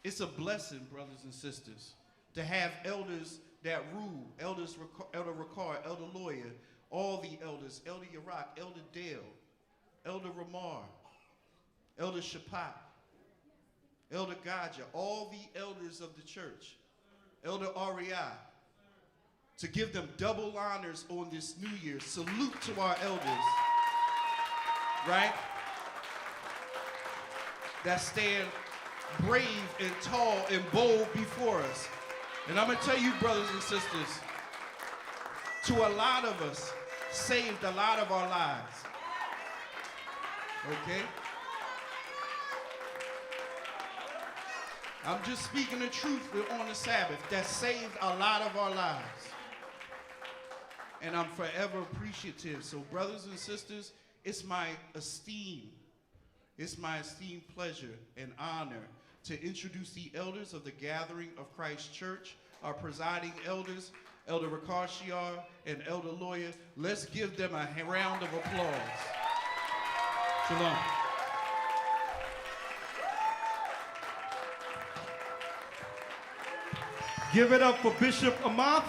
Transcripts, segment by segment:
It's a blessing, brothers and sisters, to have elders that rule, Elder Rawchaa, Elder Lawya, all the elders, Elder Rawchaa, Elder Dale, Elder Ramar, Elder Shapat, Elder Gaja, all the elders of the church, Elder Ariah, to give them double honors on this New Year. Salute to our elders, right? That stand brave and tall and bold before us. And I'm gonna tell you, brothers and sisters, to a lot of us, saved a lot of our lives. Okay? I'm just speaking the truth on the Sabbath. That saved a lot of our lives. And I'm forever appreciative. So brothers and sisters, it's my esteemed pleasure and honor to introduce the elders of the Gathering of Christ Church, our presiding elders, Elder Rawchaa and Elder Lawya. Let's give them a round of applause. Shalom. Give it up for Bishop Amath.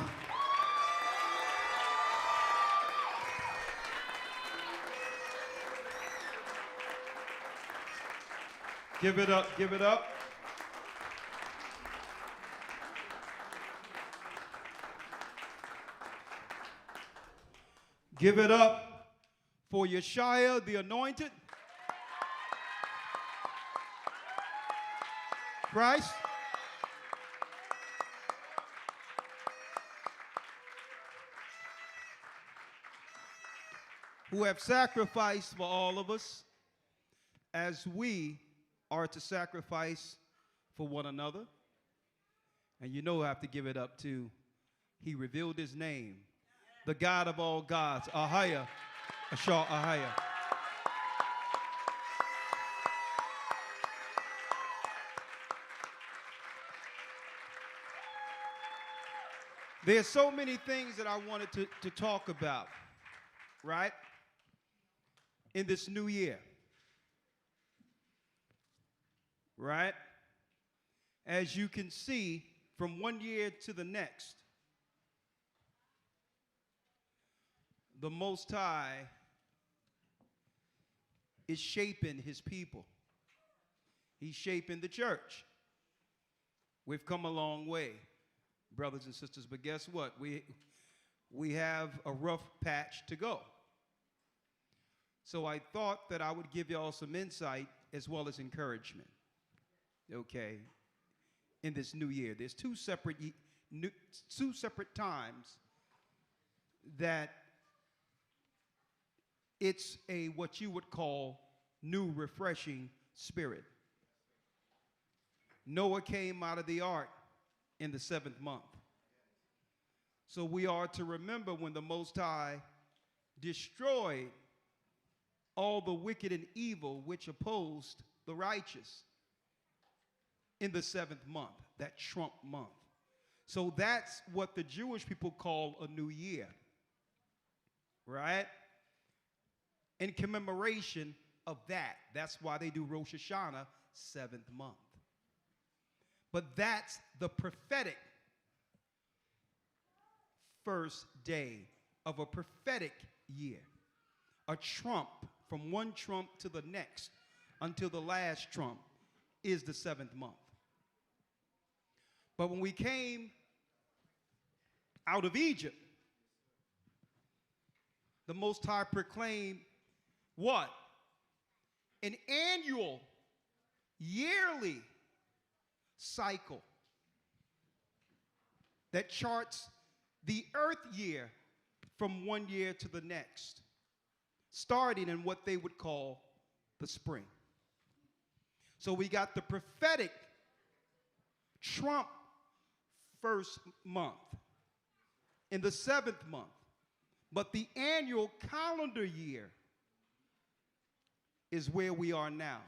Give it up, give it up. Give it up for Yeshua, the anointed. Christ. Who have sacrificed for all of us as we are to sacrifice for one another. And you know I have to give it up to, he revealed his name, the God of all gods, Ahaya, Ashar Ahaya. There's so many things that I wanted to talk about, right, in this new year, right? As you can see, from one year to the next, the Most High is shaping his people. He's shaping the church. We've come a long way, brothers and sisters, but guess what? We have a rough patch to go. So I thought that I would give y'all some insight as well as encouragement, okay, in this new year. There's two separate times that it's a what you would call new refreshing spirit. Noah came out of the ark in the 7th month. So we are to remember when the Most High destroyed all the wicked and evil which opposed the righteous in the 7th month, that Trump month. So that's what the Jewish people call a new year, right? In commemoration of that. That's why they do Rosh Hashanah 7th month. But that's the prophetic first day of a prophetic year. A trump, from one trump to the next until the last trump, is the 7th month. But when we came out of Egypt, the Most High proclaimed what? An annual, yearly cycle that charts the earth year from one year to the next, starting in what they would call the spring. So we got the prophetic trump first month in the 7th month, but the annual calendar year is where we are now.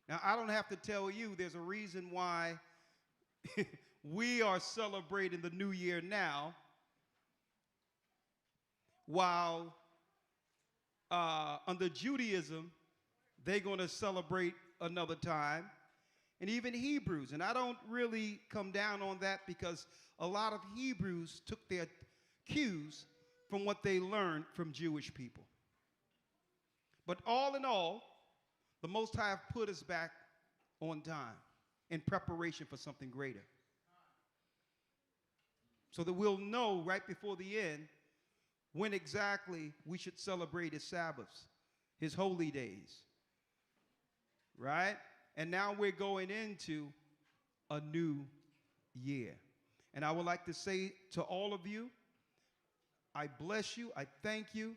Now, I don't have to tell you, there's a reason why we are celebrating the new year now, while under Judaism, they're going to celebrate another time. and even Hebrews. And I don't really come down on that because a lot of Hebrews took their cues from what they learned from Jewish people. But all in all, the Most High have put us back on time in preparation for something greater. So that we'll know right before the end when exactly we should celebrate his Sabbaths, his holy days. Right? And now we're going into a new year. And I would like to say to all of you, I bless you, I thank you,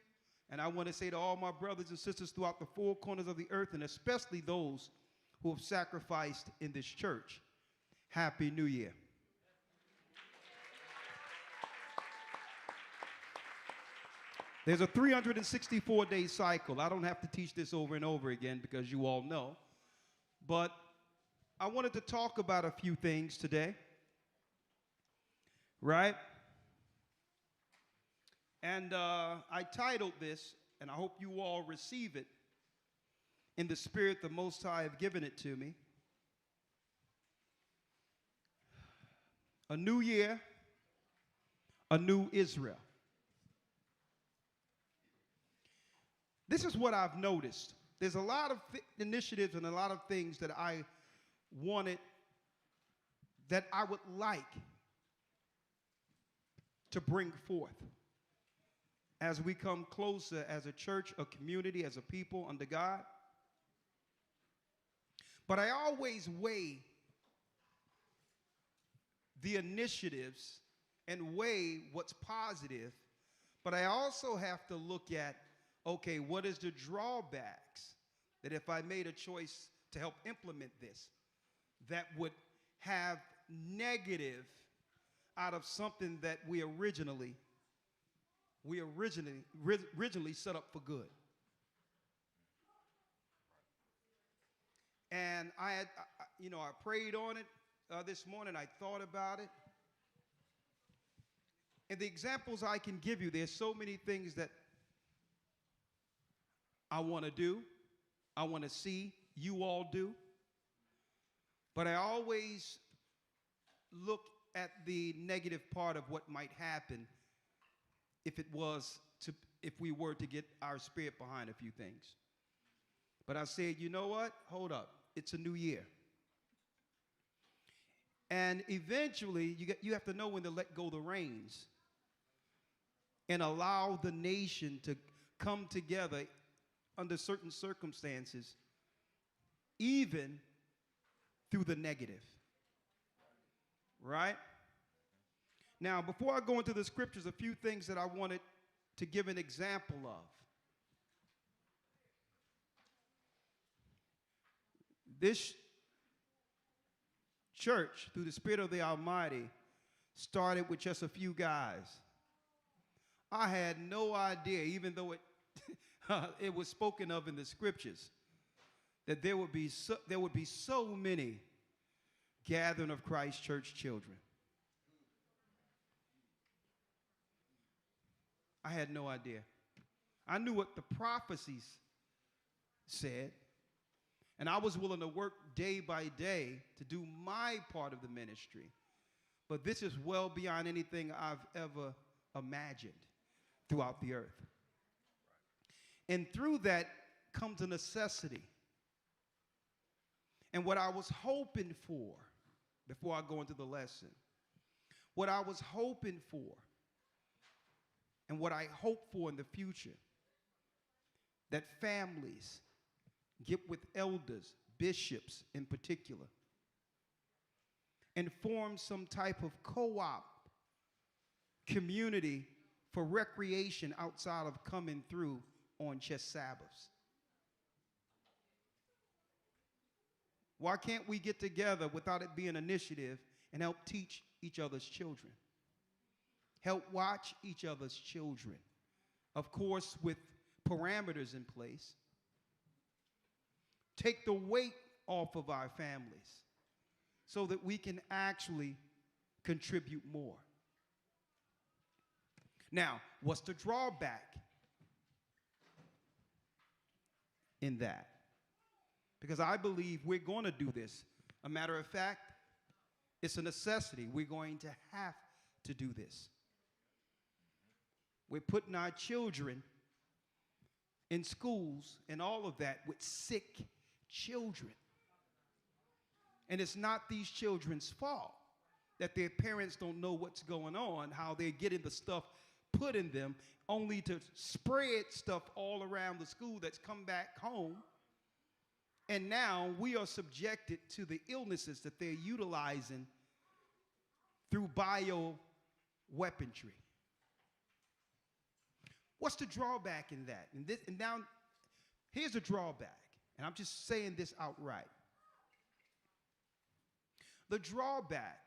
and I want to say to all my brothers and sisters throughout the four corners of the earth, and especially those who have sacrificed in this church, Happy New Year. There's a 364-day cycle. I don't have to teach this over and over again because you all know. But I wanted to talk about a few things today, right? And I titled this, and I hope you all receive it in the spirit the Most High have given it to me. A new year, a new Israel. This is what I've noticed. There's a lot of initiatives and a lot of things that I wanted, that I would like to bring forth as we come closer as a church, a community, as a people under God. But I always weigh the initiatives and weigh what's positive, but I also have to look at, okay, what is the drawbacks that if I made a choice to help implement this, that would have negative out of something that we originally set up for good. And I prayed on it this morning. I thought about it. And the examples I can give you, there's so many things that I want to do, I want to see you all do. But I always look at the negative part of what might happen if we were to get our spirit behind a few things. But I said, you know what? Hold up. It's a new year. And eventually, you have to know when to let go the reins and allow the nation to come together under certain circumstances, even through the negative. Right? Now, before I go into the scriptures, a few things that I wanted to give an example of. This church, through the Spirit of the Almighty, started with just a few guys. I had no idea, even though it was spoken of in the scriptures, that there would be so many gathering of Christ church children. I had no idea. I knew what the prophecies said, and I was willing to work day by day to do my part of the ministry. But this is well beyond anything I've ever imagined throughout the earth. And through that comes a necessity. And what I was hoping for, before I go into the lesson, what I was hoping for and what I hope for in the future, that families get with elders, bishops in particular, and form some type of co-op community for recreation outside of coming through on just Sabbaths. Why can't we get together without it being an initiative and help teach each other's children? Help watch each other's children. Of course, with parameters in place. Take the weight off of our families so that we can actually contribute more. Now, what's the drawback in that? Because I believe we're going to do this. A matter of fact, it's a necessity. We're going to have to do this. We're putting our children in schools and all of that with sick children. And it's not these children's fault that their parents don't know what's going on, how they're getting the stuff put in them, only to spread stuff all around the school that's come back home. And now we are subjected to the illnesses that they're utilizing through bioweaponry. What's the drawback in that? And now, here's a drawback, and I'm just saying this outright. The drawback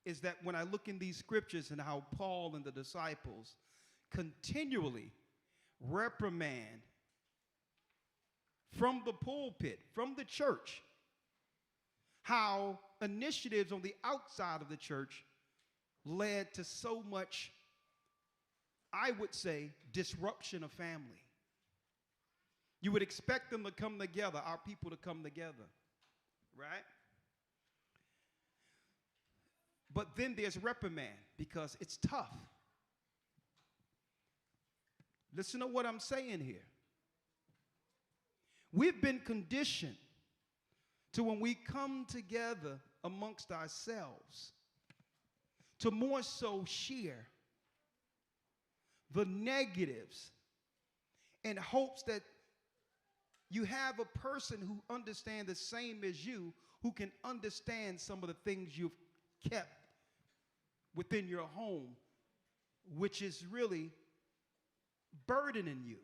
is that when I look in these scriptures and how Paul and the disciples continually reprimand from the pulpit, from the church, how initiatives on the outside of the church led to so much, I would say, disruption of family. You would expect them to come together, our people to come together, right? But then there's reprimand because it's tough. Listen to what I'm saying here. We've been conditioned to, when we come together amongst ourselves, to more so share the negatives in hopes that you have a person who understands the same as you, who can understand some of the things you've kept within your home, which is really burdening you.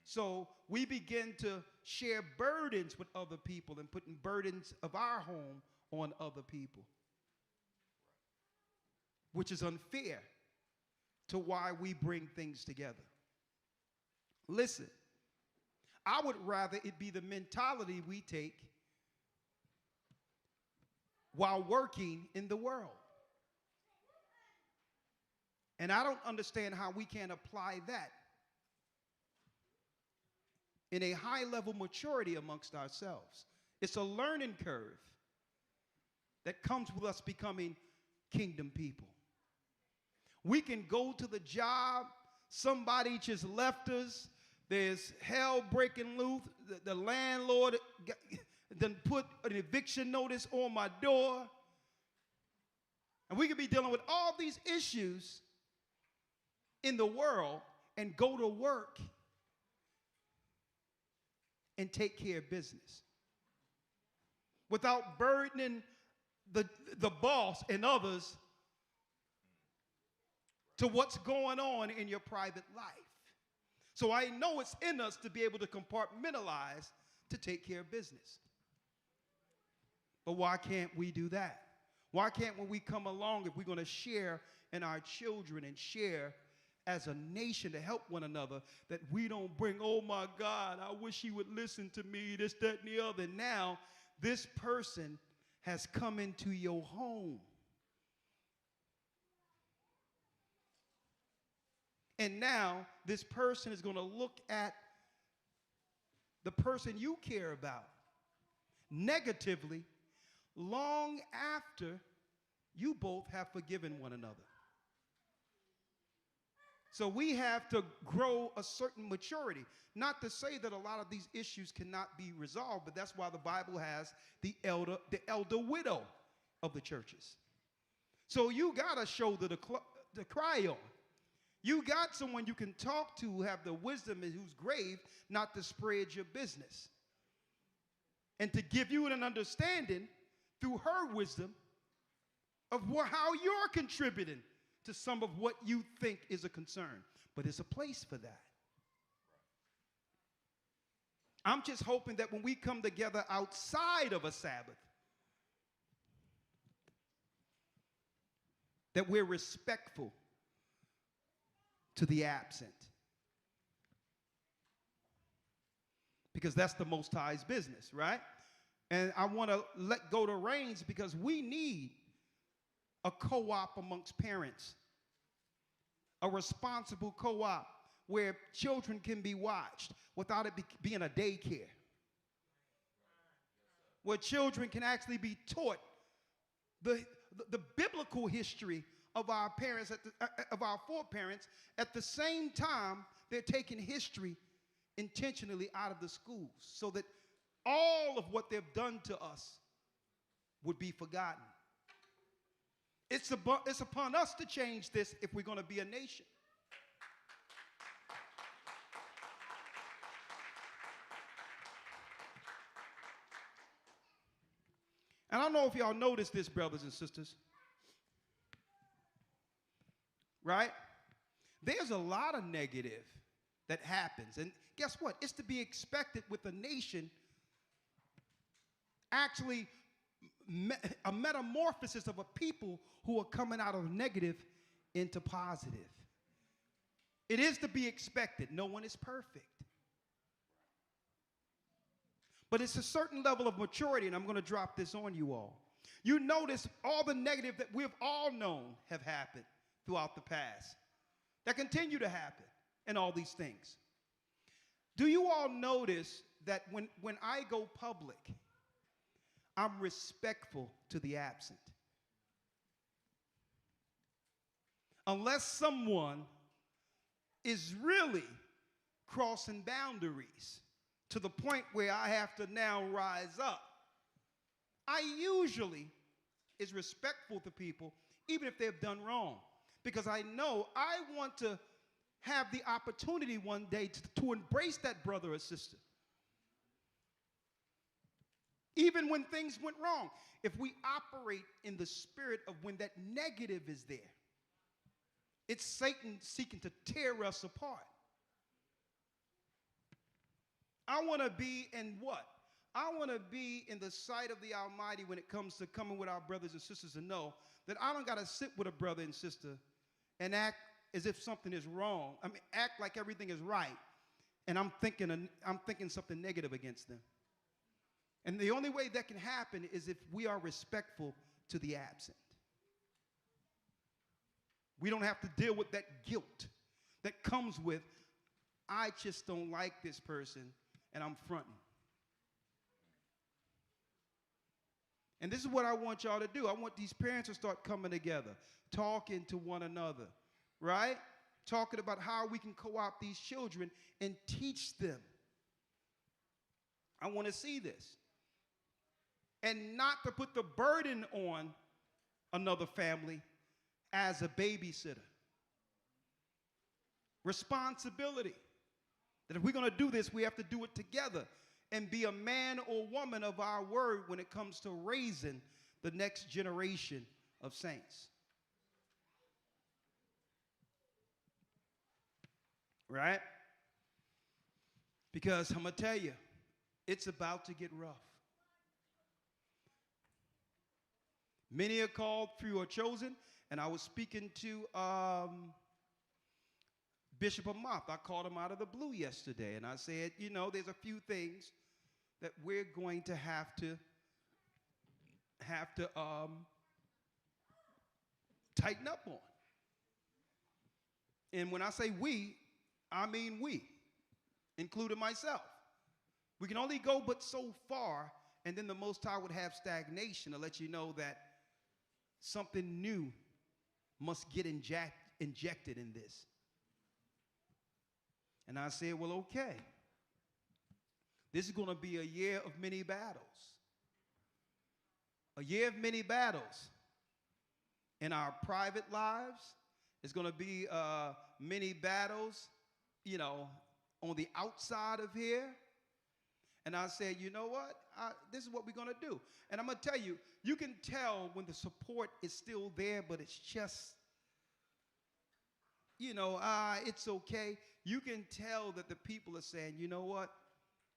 So we begin to share burdens with other people and putting burdens of our home on other people, which is unfair to why we bring things together. Listen, I would rather it be the mentality we take while working in the world. And I don't understand how we can't apply that in a high level maturity amongst ourselves. It's a learning curve that comes with us becoming kingdom people. We can go to the job, somebody just left us, there's hell breaking loose, the landlord done put an eviction notice on my door, and we could be dealing with all these issues in the world and go to work and take care of business without burdening the boss and others to what's going on in your private life. So I know it's in us to be able to compartmentalize to take care of business. But why can't we do that? Why can't, when we come along, if we're going to share in our children and share as a nation to help one another, that we don't bring, oh my God, I wish he would listen to me, this, that, and the other. Now, this person has come into your home. And now, this person is going to look at the person you care about negatively long after you both have forgiven one another. So we have to grow a certain maturity. Not to say that a lot of these issues cannot be resolved, but that's why the Bible has the elder widow of the churches. So you got to shoulder the cry on. You got someone you can talk to who have the wisdom and who's grave, not to spread your business. And to give you an understanding through her wisdom of how you're contributing to some of what you think is a concern. But there's a place for that. I'm just hoping that when we come together outside of a Sabbath, that we're respectful to the absent. Because that's the Most High's business, right? And I want to let go the reins because we need a co-op amongst parents, a responsible co-op where children can be watched without it being a daycare, where children can actually be taught the biblical history of our parents, of our foreparents. At the same time, they're taking history intentionally out of the schools so that all of what they've done to us would be forgotten. It's upon us to change this if we're going to be a nation. And I don't know if y'all noticed this, brothers and sisters, right? There's a lot of negative that happens. And guess what? It's to be expected with a nation actually a metamorphosis of a people who are coming out of negative into positive. It is to be expected. No one is perfect. But it's a certain level of maturity, and I'm going to drop this on you all. You notice all the negative that we've all known have happened throughout the past, that continue to happen, and all these things. Do you all notice that when I go public, I'm respectful to the absent? Unless someone is really crossing boundaries to the point where I have to now rise up, I usually is respectful to people, even if they've done wrong, because I know I want to have the opportunity one day to embrace that brother or sister. Even when things went wrong, if we operate in the spirit of when that negative is there, it's Satan seeking to tear us apart. I want to be in what? I want to be in the sight of the Almighty when it comes to coming with our brothers and sisters and know that I don't got to sit with a brother and sister and act as if something is wrong. I mean, act like everything is right, and I'm thinking something negative against them. And the only way that can happen is if we are respectful to the absent. We don't have to deal with that guilt that comes with, I just don't like this person, and I'm fronting. And this is what I want y'all to do. I want these parents to start coming together, talking to one another, right? Talking about how we can co-opt these children and teach them. I want to see this. And not to put the burden on another family as a babysitter. Responsibility. That if we're going to do this, we have to do it together and be a man or woman of our word when it comes to raising the next generation of saints. Right? Because I'm going to tell you, it's about to get rough. Many are called, few are chosen. And I was speaking to Bishop Amoth. I called him out of the blue yesterday. And I said, you know, there's a few things that we're going to have to tighten up on. And when I say we, I mean we, including myself. We can only go but so far, and then the Most High would have stagnation to let you know that something new must get injected in this. And I said, well, okay. This is going to be a year of many battles. A year of many battles. In our private lives, it's going to be many battles, you know, on the outside of here. And I said, you know what? This is what we're going to do. And I'm going to tell you, you can tell when the support is still there, but it's just, you know, it's okay. You can tell that the people are saying, you know what?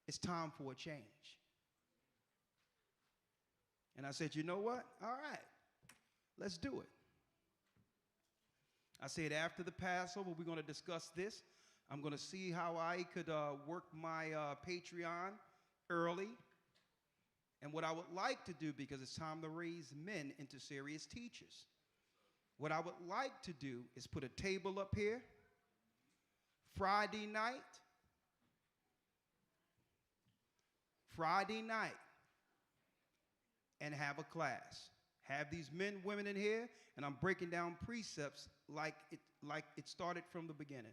It's time for a change. And I said, you know what? All right, let's do it. I said, after the Passover, we're going to discuss this. I'm going to see how I could work my Patreon early. And what I would like to do, because it's time to raise men into serious teachers, what I would like to do is put a table up here Friday night, and have a class. Have these men, women in here, and I'm breaking down precepts like it started from the beginning.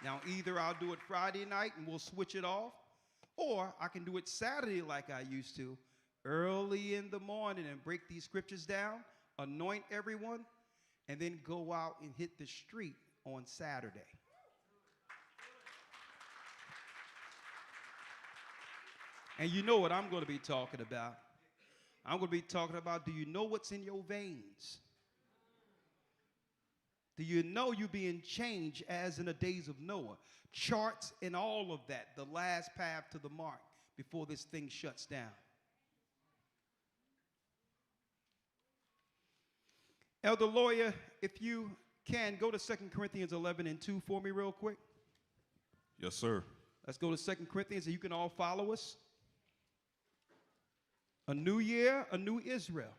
Now, either I'll do it Friday night and we'll switch it off, or I can do it Saturday like I used to, early in the morning and break these scriptures down, anoint everyone, and then go out and hit the street on Saturday. And you know what I'm going to be talking about. I'm going to be talking about, do you know what's in your veins? Do you know you're being changed as in the days of Noah? Charts and all of that, the last path to the mark before this thing shuts down. Elder Lawya, if you can, go to 2 Corinthians 11:2 for me real quick. Yes, sir. Let's go to 2 Corinthians, and you can all follow us. A new year, a new Israel.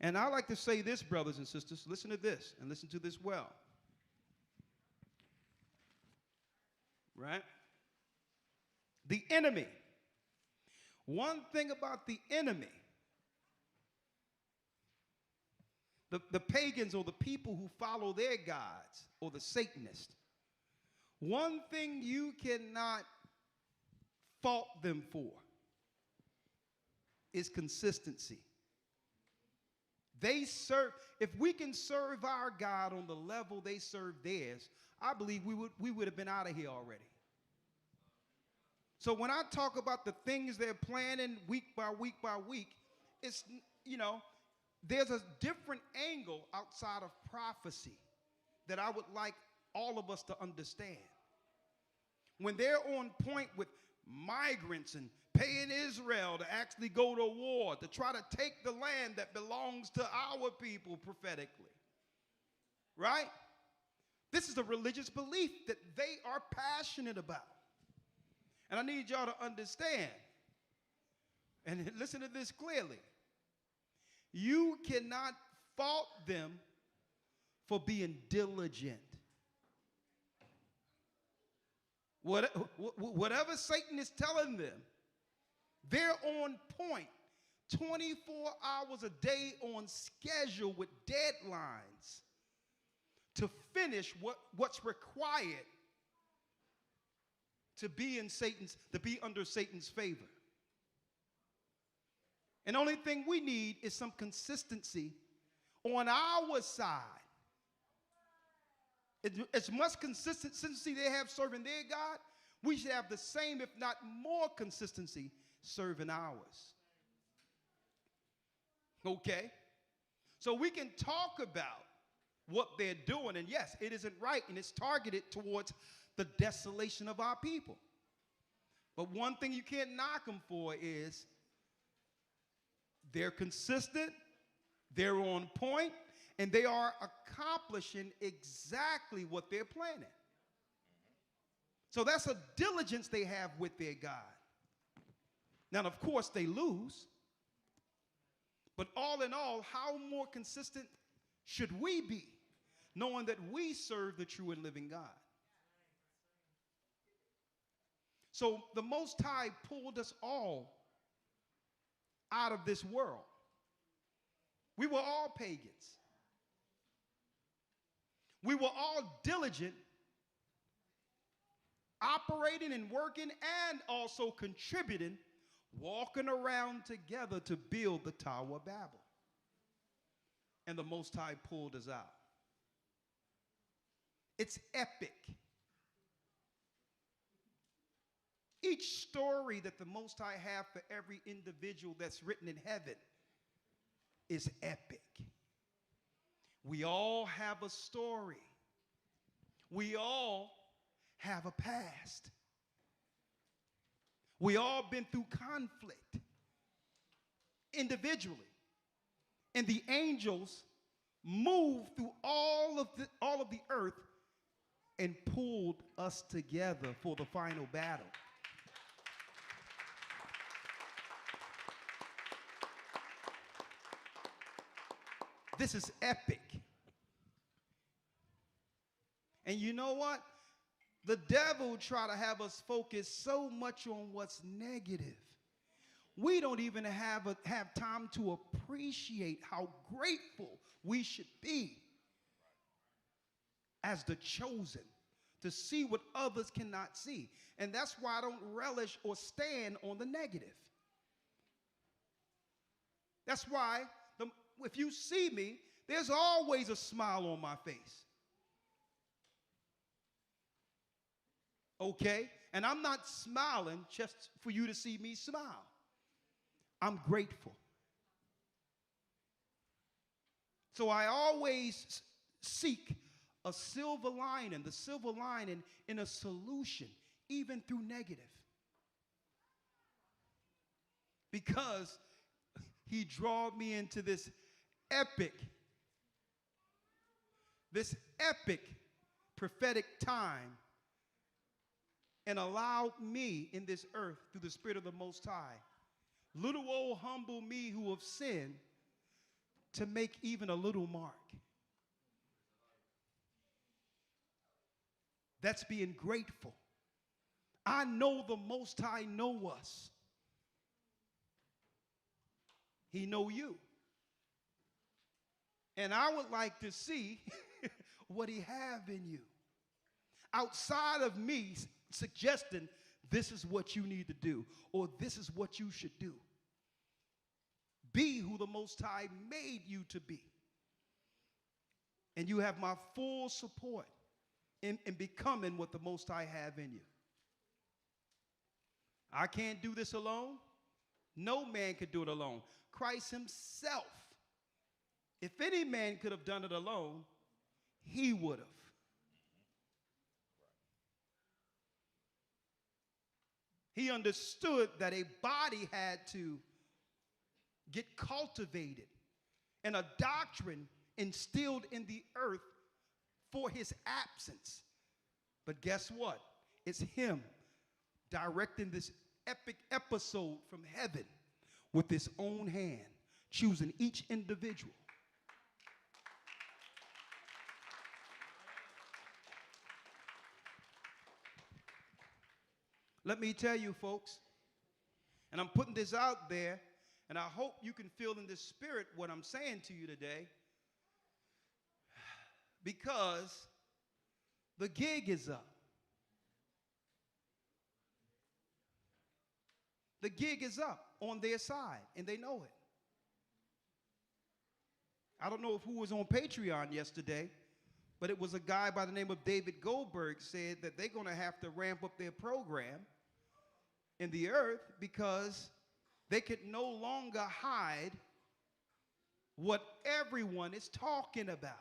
And I like to say this, brothers and sisters, listen to this, and listen to this well. Right? The enemy. One thing about the enemy, the pagans or the people who follow their gods or the Satanists, one thing you cannot fault them for is consistency. They serve, if we can serve our God on the level they serve theirs, I believe we would have been out of here already. So when I talk about the things they're planning week by week by week, it's, you know, there's a different angle outside of prophecy that I would like all of us to understand. When they're on point with migrants and paying Israel to actually go to war, to try to take the land that belongs to our people prophetically, right? This is a religious belief that they are passionate about. And I need y'all to understand, and listen to this clearly. You cannot fault them for being diligent. Whatever Satan is telling them, they're on point, 24 hours a day on schedule with deadlines to finish what's required to be under Satan's favor. And the only thing we need is some consistency on our side. As much consistency they have serving their God, we should have the same, if not more, consistency serving ours. Okay? So we can talk about what they're doing, and yes, it isn't right, and it's targeted towards the desolation of our people. But one thing you can't knock them for is they're consistent, they're on point, and they are accomplishing exactly what they're planning. So that's a diligence they have with their God. Now, of course, they lose. But all in all, how more consistent should we be, knowing that we serve the true and living God? So the Most High pulled us all out of this world. We were all pagans. We were all diligent, operating and working and also contributing, walking around together to build the Tower of Babel. And the Most High pulled us out. It's epic. Each story that the Most High have for every individual that's written in heaven is epic. We all have a story. We all have a past. We all been through conflict individually. And the angels moved through all of the earth and pulled us together for the final battle. This is epic. And you know what? The devil try to have us focus so much on what's negative. We don't even have time to appreciate how grateful we should be as the chosen, to see what others cannot see. And that's why I don't relish or stand on the negative. That's why if you see me, there's always a smile on my face. Okay? And I'm not smiling just for you to see me smile. I'm grateful. So I always seek a silver lining, the silver lining in a solution, even through negative. Because he drawed me into this epic prophetic time and allowed me in this earth through the Spirit of the Most High, little old humble me who have sinned, to make even a little mark. That's being grateful. I know the Most High know us. He know you. And I would like to see what he have in you. Outside of me suggesting this is what you need to do or this is what you should do. Be who the Most High made you to be. And you have my full support in becoming what the Most High have in you. I can't do this alone. No man could do it alone. Christ himself, if any man could have done it alone, he would have. He understood that a body had to get cultivated and a doctrine instilled in the earth for his absence. But guess what? It's him directing this epic episode from heaven with his own hand, choosing each individual. Let me tell you, folks, and I'm putting this out there, and I hope you can feel in the spirit what I'm saying to you today, because the gig is up. The gig is up on their side, and they know it. I don't know who was on Patreon yesterday, but it was a guy by the name of David Goldberg said that they're going to have to ramp up their program in the earth because they could no longer hide what everyone is talking about.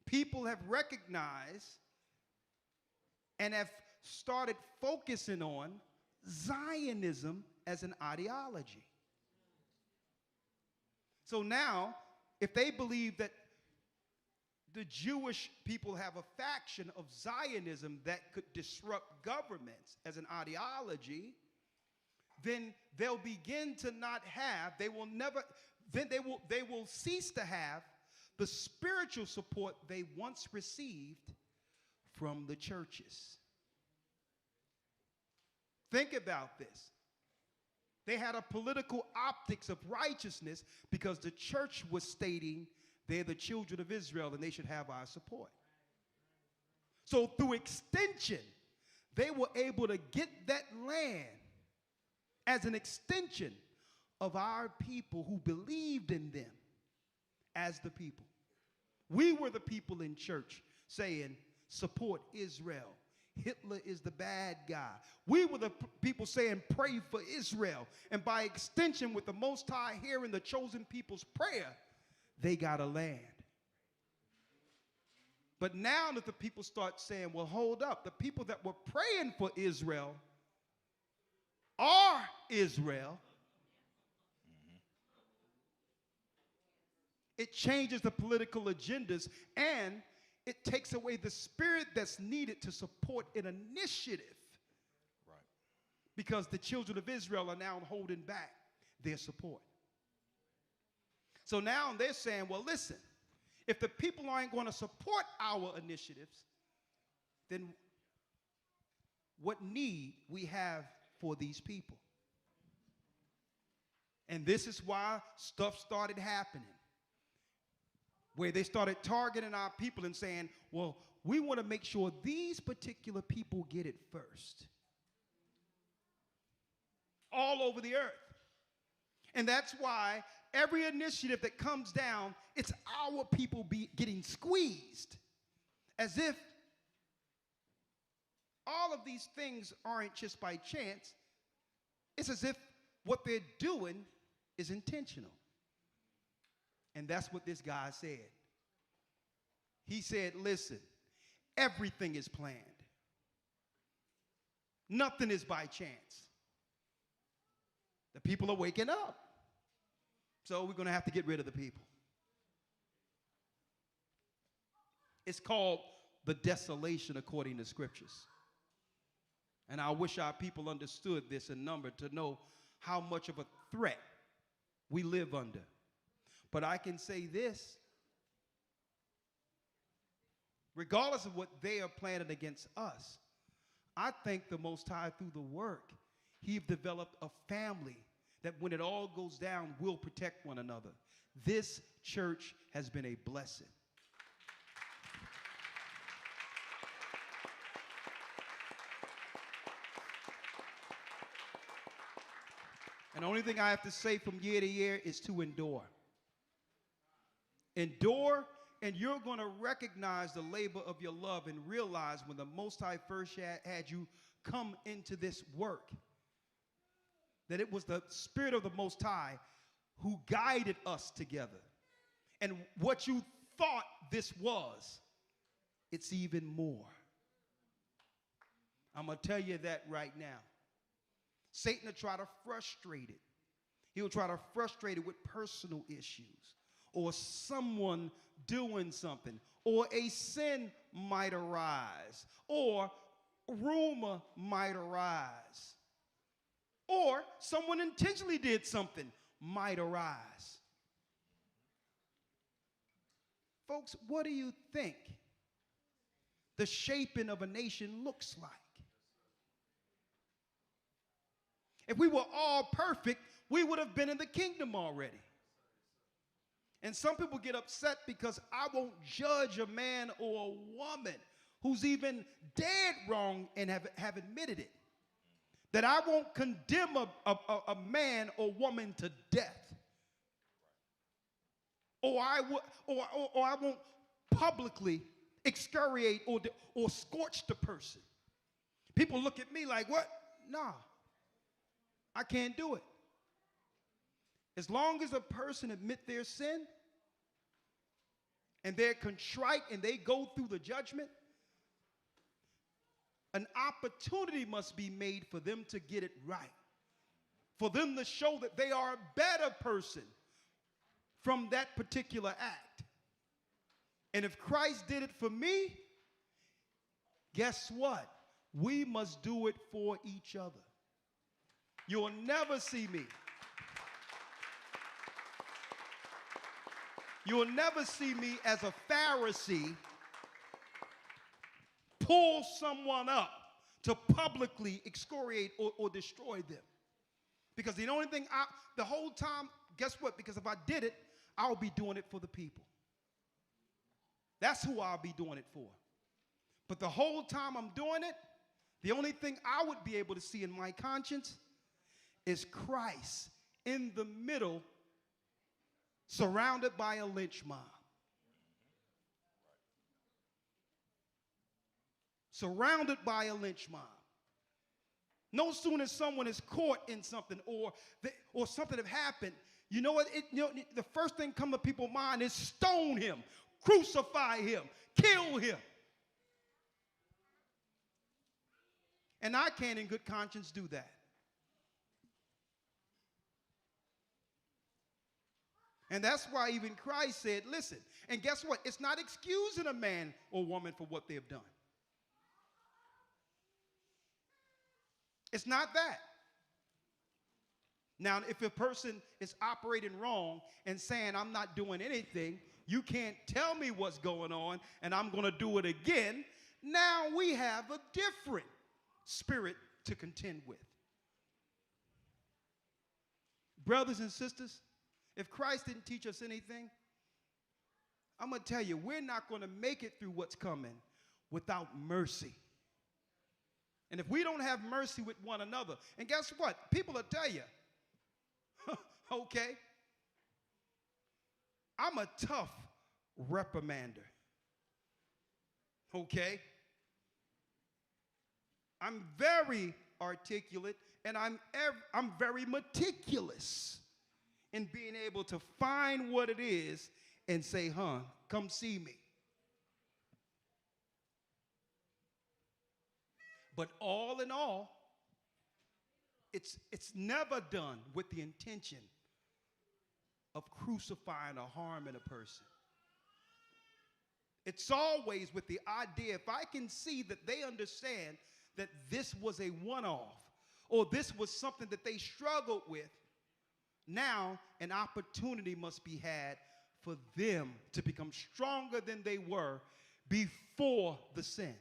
People have recognized and have started focusing on Zionism as an ideology. So now, if they believe that the Jewish people have a faction of Zionism that could disrupt governments as an ideology, then they'll begin to not have, they will cease to have the spiritual support they once received from the churches. Think about this. They had a political optics of righteousness because the church was stating they're the children of Israel and they should have our support. So through extension, they were able to get that land as an extension of our people who believed in them as the people. We were the people in church saying, support Israel. Hitler is the bad guy. We were the people saying, pray for Israel. And by extension, with the Most High hearing the chosen people's prayer, they got a land. But now that the people start saying, well, hold up, the people that were praying for Israel are Israel. It changes the political agendas and it takes away the spirit that's needed to support an initiative. Right. Because the children of Israel are now holding back their support. So now they're saying, well, listen, If the people aren't going to support our initiatives, then what need we have for these people? And this is why stuff started happening, where they started targeting our people and saying, well, we want to make sure these particular people get it first. All over the earth. And that's why every initiative that comes down, it's our people getting squeezed. As if all of these things aren't just by chance. It's as if what they're doing is intentional. And that's what this guy said. He said, listen, everything is planned. Nothing is by chance. The people are waking up. So we're going to have to get rid of the people. It's called the desolation according to scriptures. And I wish our people understood this in number to know how much of a threat we live under. But I can say this, regardless of what they are planning against us, I thank the Most High through the work. He's developed a family that when it all goes down, will protect one another. This church has been a blessing. And the only thing I have to say from year to year is to endure. Endure, and you're going to recognize the labor of your love and realize when the Most High first had you come into this work, that it was the Spirit of the Most High who guided us together. And what you thought this was, it's even more. I'm going to tell you that right now. Satan will try to frustrate it. He'll try to frustrate it with personal issues or someone doing something, or a sin might arise, or rumor might arise, or someone intentionally did something might arise. Folks, what do you think the shaping of a nation looks like? If we were all perfect, we would have been in the kingdom already. And some people get upset because I won't judge a man or a woman who's even dead wrong and have admitted it. That I won't condemn a man or woman to death. Or I won't publicly excoriate or scorch the person. People look at me like, what? Nah. I can't do it. As long as a person admit their sin and they're contrite and they go through the judgment, an opportunity must be made for them to get it right, for them to show that they are a better person from that particular act. And if Christ did it for me, guess what? We must do it for each other. You'll never see me. You'll never see me as a Pharisee pull someone up to publicly excoriate or destroy them. Because the only thing the whole time, guess what? Because if I did it, I'll be doing it for the people. That's who I'll be doing it for. But the whole time I'm doing it, the only thing I would be able to see in my conscience is Christ in the middle, surrounded by a lynch mob. Surrounded by a lynch mob. No sooner as someone is caught in something or something have happened, you know what? The first thing come to people's mind is stone him, crucify him, kill him. And I can't in good conscience do that. And that's why even Christ said, listen, and guess what? It's not excusing a man or woman for what they've done. It's not that. Now, if a person is operating wrong and saying, I'm not doing anything, You can't tell me what's going on, and I'm going to do it again. Now we have a different spirit to contend with. Brothers and sisters, if Christ didn't teach us anything, I'm going to tell you, we're not going to make it through what's coming without mercy. And if we don't have mercy with one another, and guess what? People will tell you, okay, I'm a tough reprimander. Okay? I'm very articulate, and I'm very meticulous in being able to find what it is and say, come see me. But all in all, it's never done with the intention of crucifying or harming a person. It's always with the idea, if I can see that they understand that this was a one-off, or this was something that they struggled with, now an opportunity must be had for them to become stronger than they were before the sin.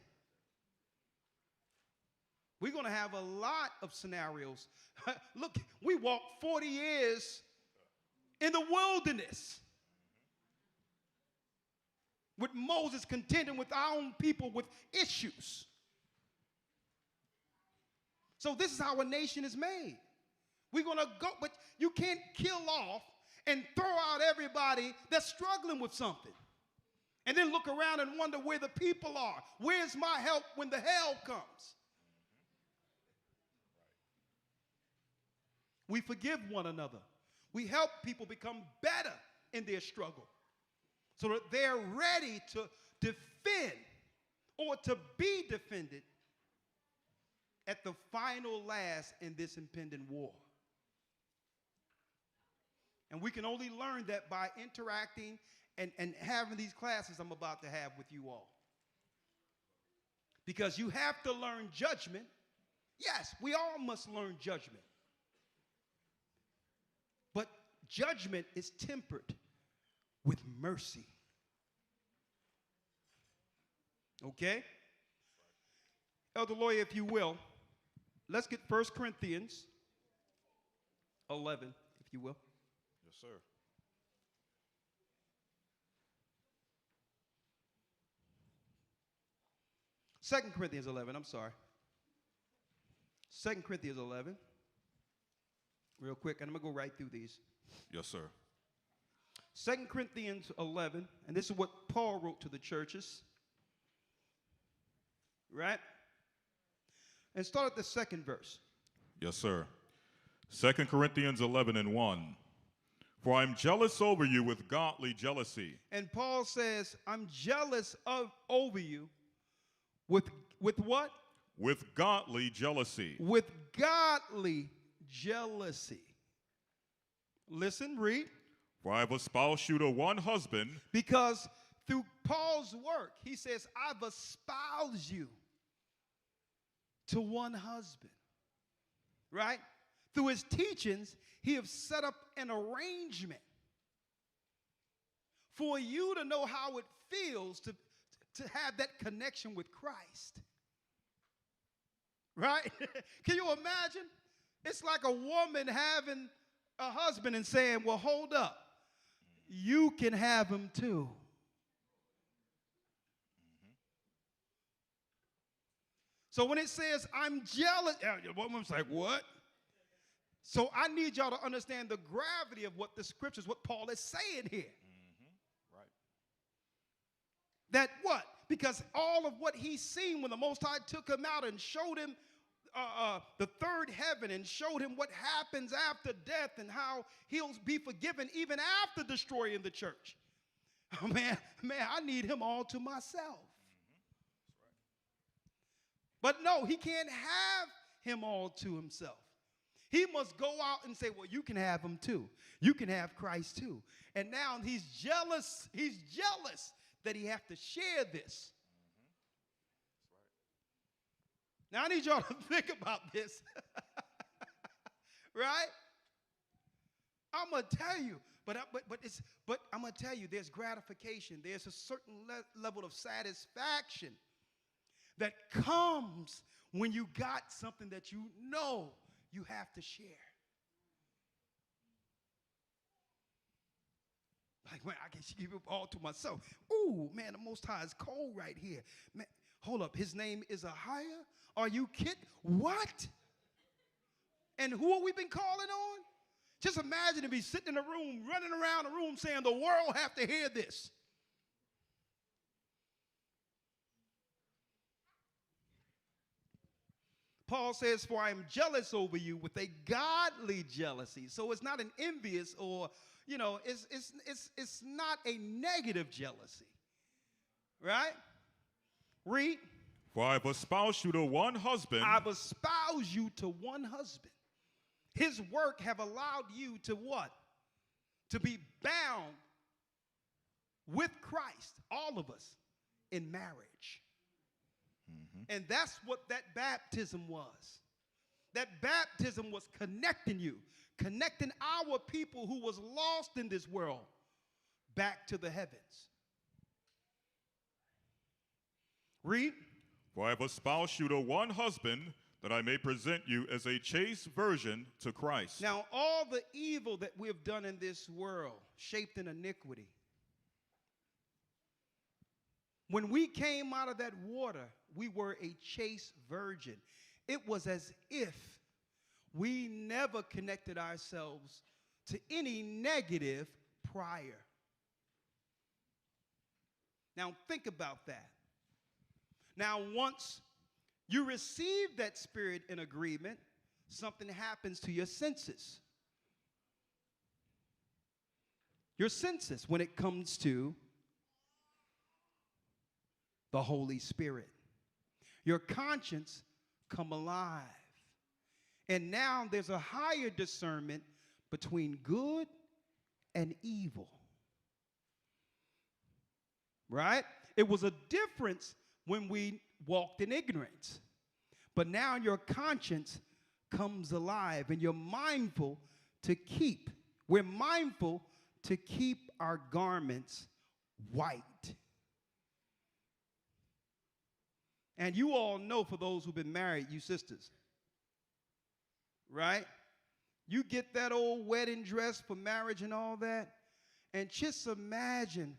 We're going to have a lot of scenarios. Look, we walked 40 years in the wilderness with Moses contending with our own people with issues. So this is how a nation is made. We're going to go, but you can't kill off and throw out everybody that's struggling with something. And then look around and wonder where the people are. Where's my help when the hell comes? We forgive one another. We help people become better in their struggle so that they're ready to defend or to be defended at the final last in this impending war. And we can only learn that by interacting and having these classes I'm about to have with you all. Because you have to learn judgment. Yes, we all must learn judgment. But judgment is tempered with mercy. Okay? Elder Lawya, if you will, let's get 1 Corinthians 11, if you will. Yes, sir. Second Corinthians 11, I'm sorry. 2 Corinthians 11. Real quick, and I'm going to go right through these. Yes, sir. 2 Corinthians 11, and this is what Paul wrote to the churches. Right? And start at the second verse. Yes, sir. 2 Corinthians 11 and 1. For I'm jealous over you with godly jealousy. And Paul says, I'm jealous over you with what? With godly jealousy. With godly jealousy. Listen, read. For I have espoused you to one husband. Because through Paul's work, he says, I've espoused you to one husband. Right? Through his teachings, he has set up an arrangement for you to know how it feels to have that connection with Christ. Right? Can you imagine? It's like a woman having a husband and saying, well, hold up. You can have him too. So when it says, I'm jealous, the woman's like, what? So I need y'all to understand the gravity of what the scriptures, what Paul is saying here. Right. That what? Because all of what he's seen when the Most High took him out and showed him the third heaven and showed him what happens after death and how he'll be forgiven even after destroying the church. Oh, man, I need him all to myself. But no, he can't have him all to himself. He must go out and say, well, you can have him too. You can have Christ too. And now he's jealous. He's jealous that he have to share this. Now I need y'all to think about this. Right? I'm going to tell you, But I'm going to tell you, there's gratification. There's a certain level of satisfaction that comes when you got something that you know you have to share. Like, man, I can give it all to myself. Ooh, man, the Most High is cold right here. Man, hold up, his name is Ahiah? Are you kidding? What? And who have we been calling on? Just imagine if he's sitting in a room, running around the room saying, the world have to hear this. Paul says, for I am jealous over you with a godly jealousy. So it's not an envious or, it's not a negative jealousy. Right? Read. For I have espoused you to one husband. I've espoused you to one husband. His work have allowed you to what? To be bound with Christ, all of us, in marriage. Mm-hmm. And that's what that baptism was. That baptism was connecting you, connecting our people who was lost in this world back to the heavens. Read. For I have espoused you to one husband, that I may present you as a chaste virgin to Christ. Now, all the evil that we have done in this world, shaped in iniquity, when we came out of that water, we were a chaste virgin. It was as if we never connected ourselves to any negative prior. Now, think about that. Now, once you receive that spirit in agreement, something happens to your senses. Your senses when it comes to the Holy Spirit. Your conscience come alive. And now there's a higher discernment between good and evil. Right? It was a difference when we walked in ignorance. But now your conscience comes alive and you're mindful to keep. We're mindful to keep our garments white. And you all know, for those who've been married, you sisters, right? You get that old wedding dress for marriage and all that, and just imagine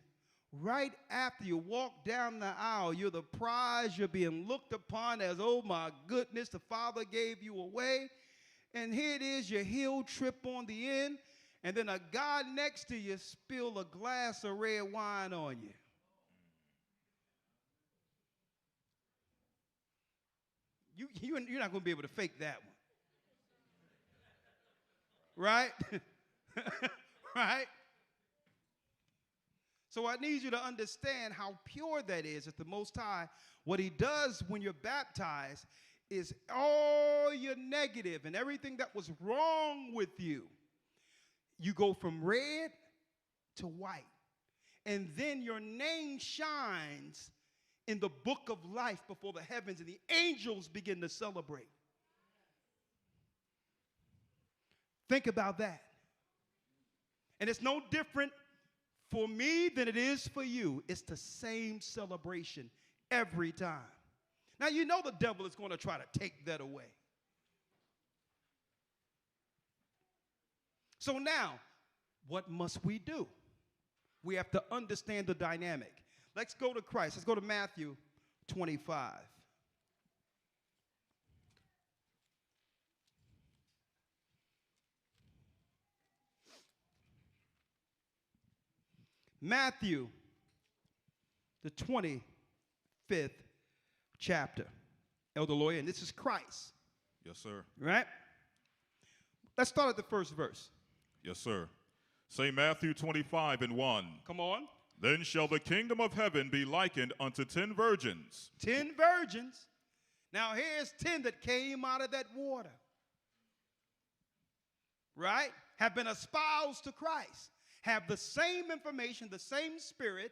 right after you walk down the aisle, you're the prize, you're being looked upon as, oh my goodness, the Father gave you away. And here it is, your heel trip on the end, and then a guy next to you spill a glass of red wine on you. You're not going to be able to fake that one. Right? Right? So I need you to understand how pure that is. That the Most High, what he does when you're baptized is all your negative and everything that was wrong with you. You go from red to white. And then your name shines in the book of life before the heavens, and the angels begin to celebrate. Think about that. And it's no different for me than it is for you. It's the same celebration every time. Now, you know the devil is going to try to take that away. So now, what must we do? We have to understand the dynamic. Let's go to Christ. Let's go to Matthew 25. Matthew, the 25th chapter. Elder Lawya, and this is Christ. Yes, sir. Right? Let's start at the first verse. Yes, sir. Say Matthew 25 and 1. Come on. Then shall the kingdom of heaven be likened unto 10 virgins. 10 virgins. Now here's 10 that came out of that water. Right? Have been espoused to Christ. Have the same information, the same spirit,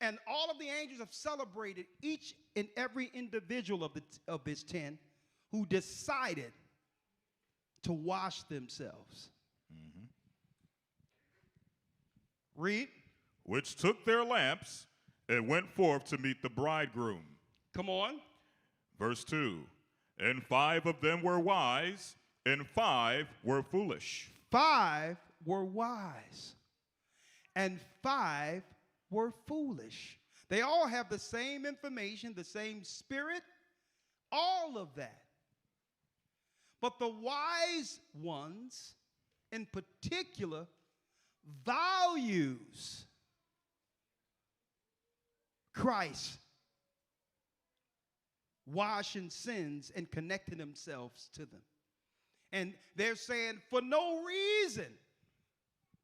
and all of the angels have celebrated each and every individual of this 10 who decided to wash themselves. Mm-hmm. Read. which took their lamps and went forth to meet the bridegroom. Come on. Verse 2. And 5 of them were wise, and 5 were foolish. 5 were wise, and 5 were foolish. They all have the same information, the same spirit, all of that. But the wise ones, in particular, values Christ washing sins and connecting themselves to them. And they're saying, for no reason,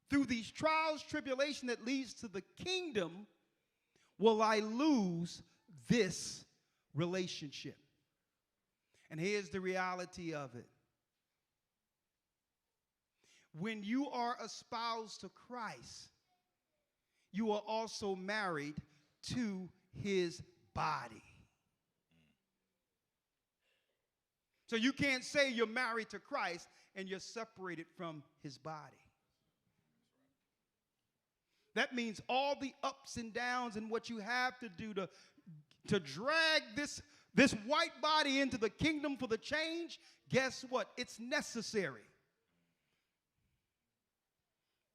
through these trials, tribulation that leads to the kingdom, will I lose this relationship. And here's the reality of it. When you are espoused to Christ, you are also married to his body. So you can't say you're married to Christ and you're separated from his body. That means all the ups and downs and what you have to do to drag this white body into the kingdom for the change, guess what? It's necessary.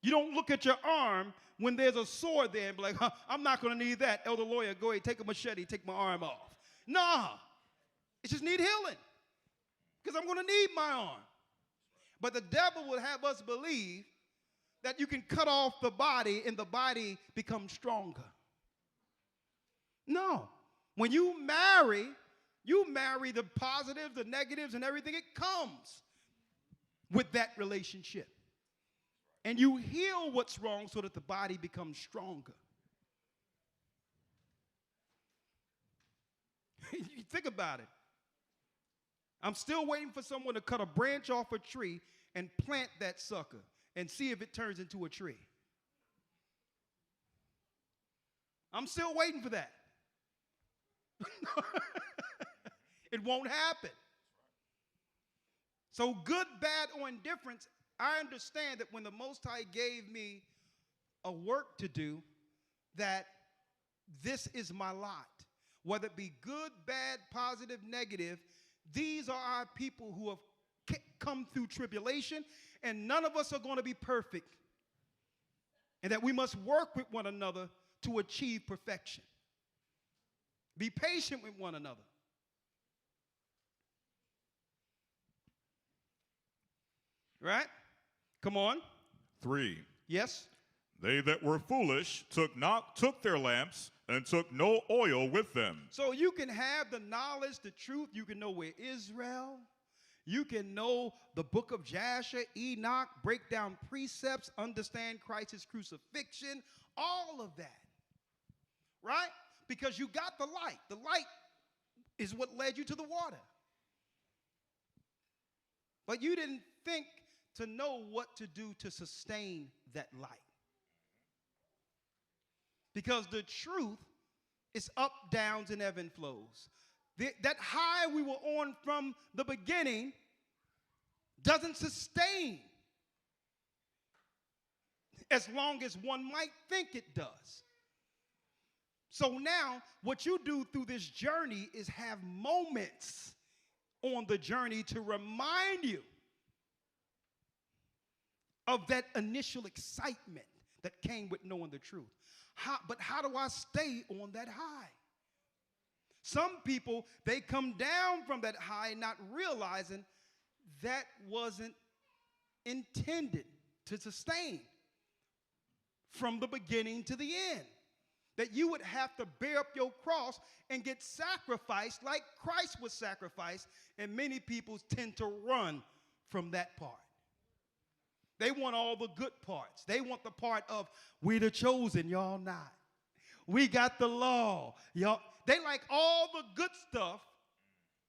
You don't look at your arm when there's a sword there and be like, I'm not going to need that. Elder Lawya, go ahead, take a machete, take my arm off. Nah, it just need healing because I'm going to need my arm. But the devil will have us believe that you can cut off the body and the body becomes stronger. No. When you marry the positives, the negatives, and everything. It comes with that relationship. And you heal what's wrong so that the body becomes stronger. You think about it. I'm still waiting for someone to cut a branch off a tree and plant that sucker and see if it turns into a tree. I'm still waiting for that. It won't happen. So good, bad, or indifference, I understand that when the Most High gave me a work to do, that this is my lot. Whether it be good, bad, positive, negative, these are our people who have come through tribulation, and none of us are going to be perfect. And that we must work with one another to achieve perfection. Be patient with one another. Right? Come on. 3. Yes? They that were foolish took their lamps and took no oil with them. So you can have the knowledge, the truth. You can know where Israel. You can know the book of Jasher, Enoch, break down precepts, understand Christ's crucifixion, all of that. Right? Because you got the light. The light is what led you to the water. But you didn't think to know what to do to sustain that light. Because the truth is up, downs, and ebb and flows. That high we were on from the beginning doesn't sustain as long as one might think it does. So now what you do through this journey is have moments on the journey to remind you of that initial excitement that came with knowing the truth. But how do I stay on that high? Some people, they come down from that high not realizing that wasn't intended to sustain from the beginning to the end. That you would have to bear up your cross and get sacrificed like Christ was sacrificed, and many people tend to run from that part. They want all the good parts. They want the part of, we the chosen, y'all not. We got the law, y'all. They like all the good stuff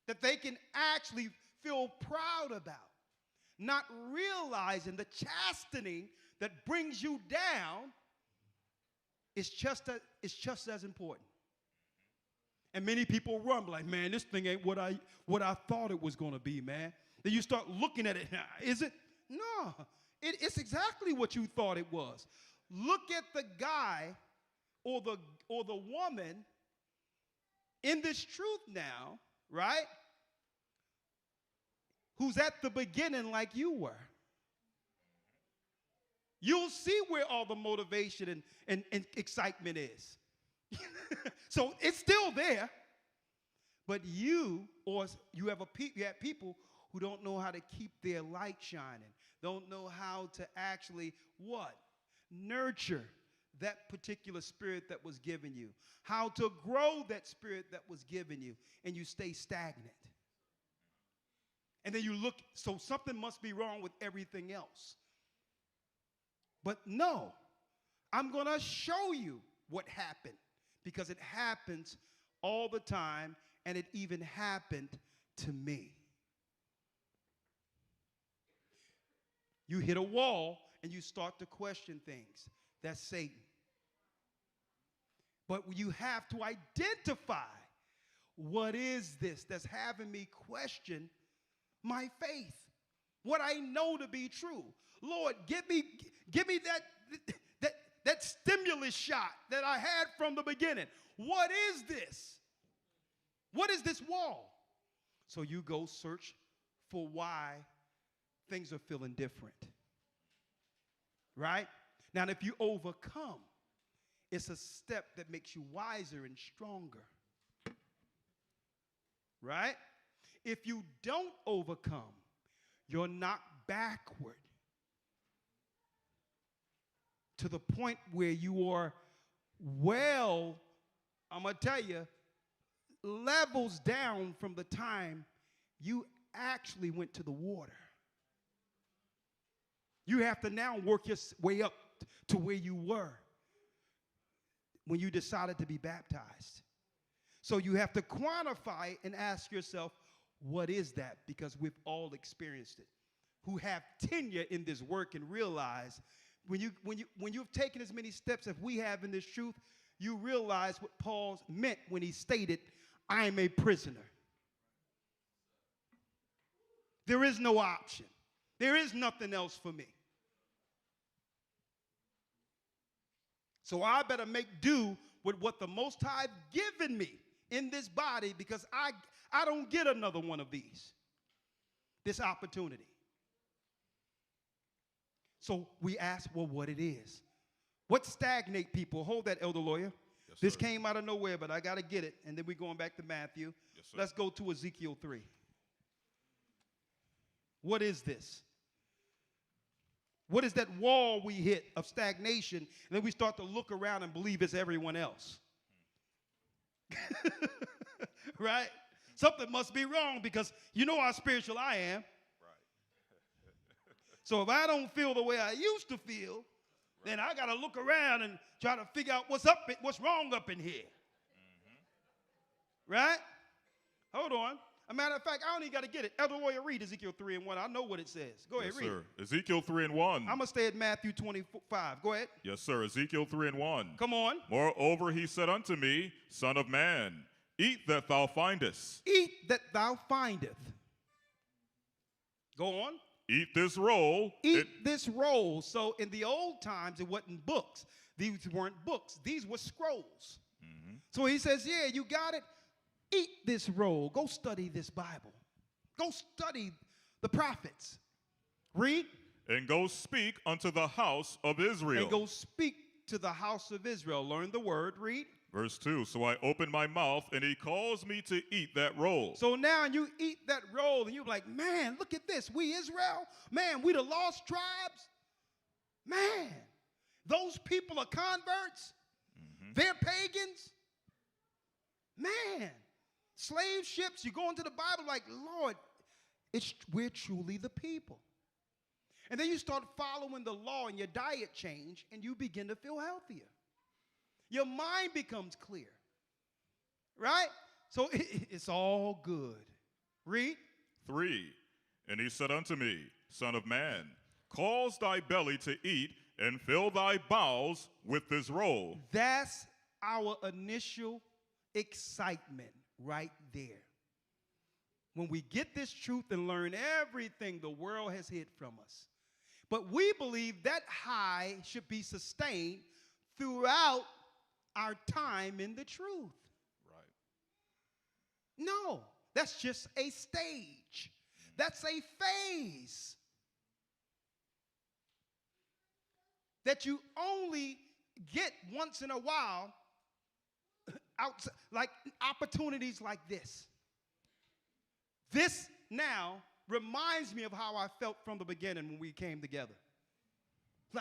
that they can actually feel proud about, not realizing the chastening that brings you down is just as important. And many people run like, man, this thing ain't what I thought it was going to be, man. Then you start looking at it. Is it? No. It's exactly what you thought it was. look at the guy or the woman in this truth now, right? Who's at the beginning like you were. You'll see where all the motivation and excitement is. So it's still there. But you have people who don't know how to keep their light shining, don't know how to actually what? Nurture that particular spirit that was given you, how to grow that spirit that was given you, and you stay stagnant. And then you look, so something must be wrong with everything else. But no, I'm going to show you what happened, because it happens all the time, and it even happened to me. You hit a wall and you start to question things. That's Satan. But you have to identify, what is this that's having me question my faith, what I know to be true. Lord, give me that stimulus shot that I had from the beginning. What is this? What is this wall? So you go search for why things are feeling different. Right? Now, if you overcome, it's a step that makes you wiser and stronger. Right? If you don't overcome, you're knocked backward to the point where you are I'm going to tell you, levels down from the time you actually went to the water. You have to now work your way up to where you were when you decided to be baptized. So you have to quantify and ask yourself, what is that? Because we've all experienced it, who have tenure in this work and realize when you've taken as many steps as we have in this truth, you realize what Paul meant when he stated, I am a prisoner. There is no option. There is nothing else for me. So I better make do with what the Most High given me in this body, because I don't get another one of this opportunity. So we ask, well, what it is. What stagnate people? Hold that, Elder Lawya. Yes, this sir. came out of nowhere, but I got to get it. And then we're going back to Matthew. Yes, sir. Let's go to Ezekiel 3. What is this? What is that wall we hit of stagnation? And then we start to look around and believe it's everyone else. Right? Something must be wrong, because you know how spiritual I am. Right. So if I don't feel the way I used to feel, then I got to look around and try to figure out what's wrong up in here. Mm-hmm. Right? Hold on. A matter of fact, I don't even got to get it. Elder Rawchaa, read Ezekiel 3:1. I know what it says. Go ahead, Yes, read. sir. Ezekiel 3:1. I'm going to stay at Matthew 25. Go ahead. Yes, sir. Ezekiel 3:1. Come on. Moreover, he said unto me, Son of man, eat that thou findest. Eat that thou findeth. Go on. Eat this roll. Eat this roll. So in the old times, it wasn't books. These weren't books. These were scrolls. Mm-hmm. So he says, yeah, you got it. Eat this roll. Go study this Bible. Go study the prophets. Read. And go speak unto the house of Israel. And go speak to the house of Israel. Learn the word. Read. Verse 2, so I opened my mouth, and he caused me to eat that roll. So now you eat that roll, and you're like, man, look at this. We Israel, man, we the lost tribes. Man, those people are converts. Mm-hmm. They're pagans. Man, slave ships, you go into the Bible like, Lord, we're truly the people. And then you start following the law, and your diet change, and you begin to feel healthier. Your mind becomes clear, right? So it's all good. Read. 3, and he said unto me, Son of man, cause thy belly to eat, and fill thy bowels with this roll. That's our initial excitement right there. When we get this truth and learn everything the world has hid from us. But we believe that high should be sustained throughout our time in the truth. Right. No, that's just a stage. That's a phase that you only get once in a while, like opportunities like this. This now reminds me of how I felt from the beginning when we came together.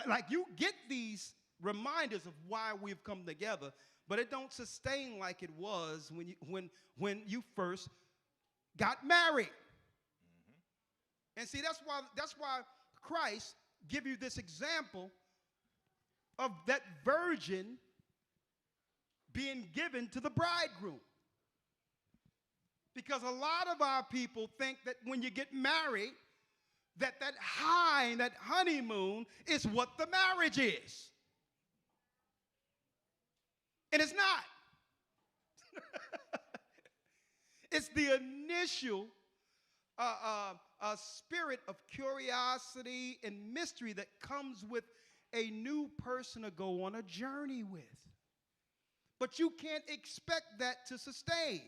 Like you get these reminders of why we've come together, but it don't sustain like it was when you first got married. Mm-hmm. And see, that's why Christ give you this example of that virgin being given to the bridegroom. Because a lot of our people think that when you get married, that high and that honeymoon is what the marriage is. And it's not. It's the initial spirit of curiosity and mystery that comes with a new person to go on a journey with. But you can't expect that to sustain.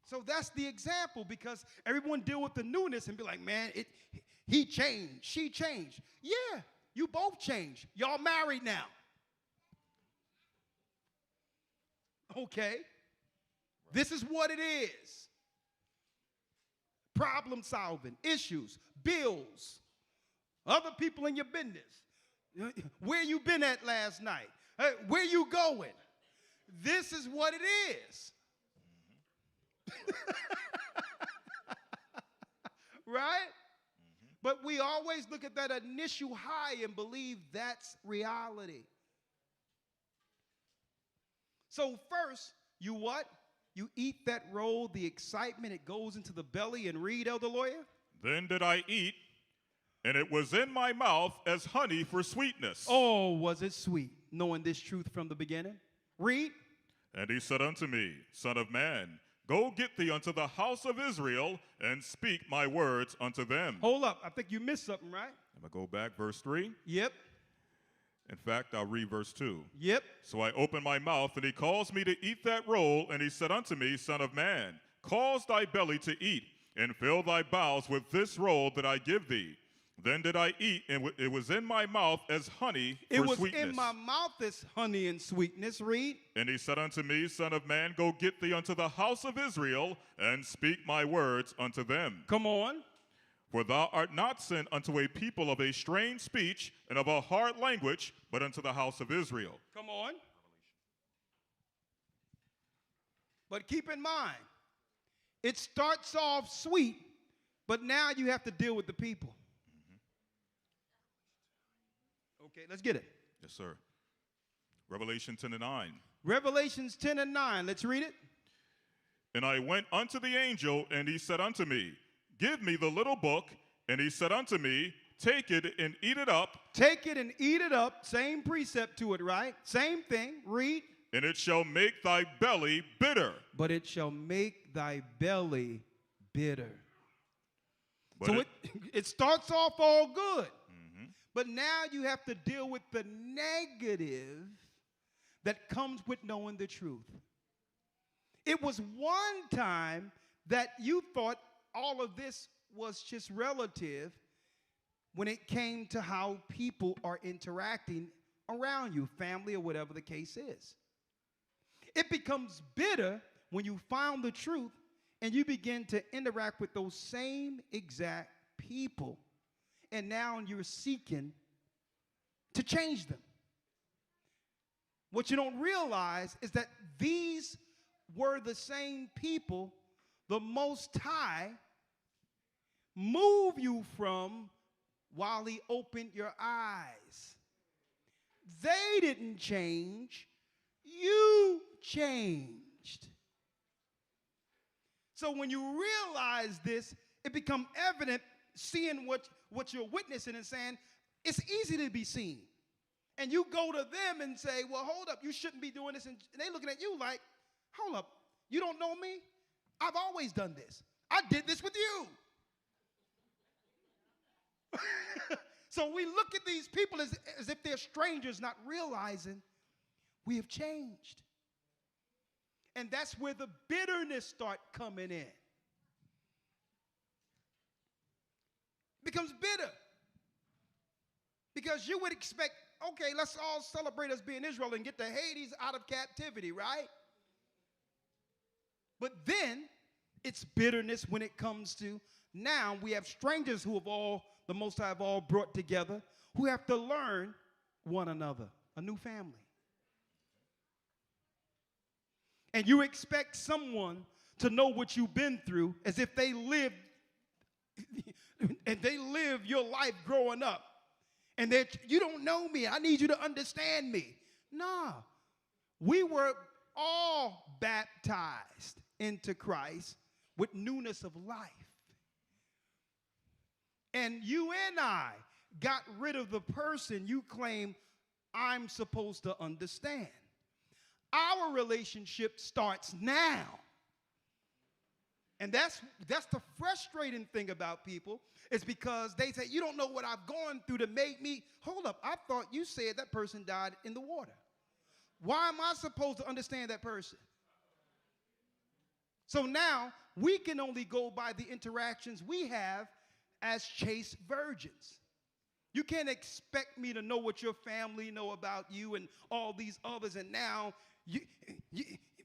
So that's the example, because everyone deal with the newness and be like, man, he changed, she changed. Yeah, you both changed. Y'all married now. Okay. This is what it is. Problem solving, issues, bills, other people in your business. Where you been at last night? Where you going? This is what it is. Right? Mm-hmm. But we always look at that initial high and believe that's reality. So first, you what? You eat that roll, the excitement, it goes into the belly, and read, Elder Lawya. Then did I eat, and it was in my mouth as honey for sweetness. Oh, was it sweet, knowing this truth from the beginning? Read. And he said unto me, Son of man, go get thee unto the house of Israel, and speak my words unto them. Hold up, I think you missed something, right? I'm going to go back, verse 3. Yep. In fact, I'll read verse 2. Yep. So I opened my mouth, and he caused me to eat that roll, and he said unto me, Son of man, cause thy belly to eat, and fill thy bowels with this roll that I give thee. Then did I eat, and it was in my mouth as honey for sweetness. It was in my mouth as honey and sweetness. Read. And he said unto me, Son of man, go get thee unto the house of Israel, and speak my words unto them. Come on. For thou art not sent unto a people of a strange speech and of a hard language, but unto the house of Israel. Come on. But keep in mind, it starts off sweet, but now you have to deal with the people. Okay, let's get it. Yes, sir. Revelation 10 and 9. Revelations 10 and 9. Let's read it. And I went unto the angel, and he said unto me, Give me the little book. And he said unto me, Take it and eat it up. Take it and eat it up. Same precept to it, right? Same thing. Read. And it shall make thy belly bitter. But it shall make thy belly bitter. But so it starts off all good. Mm-hmm. But now you have to deal with the negative that comes with knowing the truth. It was one time that you thought all of this was just relative when it came to how people are interacting around you, family or whatever the case is. It becomes bitter when you found the truth and you begin to interact with those same exact people. And now you're seeking to change them. What you don't realize is that these were the same people the Most High moved you from while he opened your eyes. They didn't change. You changed. So when you realize this, it becomes evident seeing what you're witnessing and saying, it's easy to be seen. And you go to them and say, well, hold up, you shouldn't be doing this. And they're looking at you like, hold up, you don't know me? I've always done this. I did this with you. So we look at these people as if they're strangers, not realizing we have changed. And that's where the bitterness start coming in. It becomes bitter. Because you would expect, okay, let's all celebrate us being Israel and get the Hades out of captivity, right? But then it's bitterness when it comes to now we have strangers who have all, the Most High have all brought together, who have to learn one another, a new family. And you expect someone to know what you've been through as if they lived and they live your life growing up. And that you don't know me. I need you to understand me. Nah. We were all baptized into Christ with newness of life. And you and I got rid of the person you claim I'm supposed to understand. Our relationship starts now. And that's the frustrating thing about people, is because they say, you don't know what I've gone through to make me. Hold up, I thought you said that person died in the water. Why am I supposed to understand that person? So now we can only go by the interactions we have as chaste virgins. You can't expect me to know what your family know about you and all these others, and now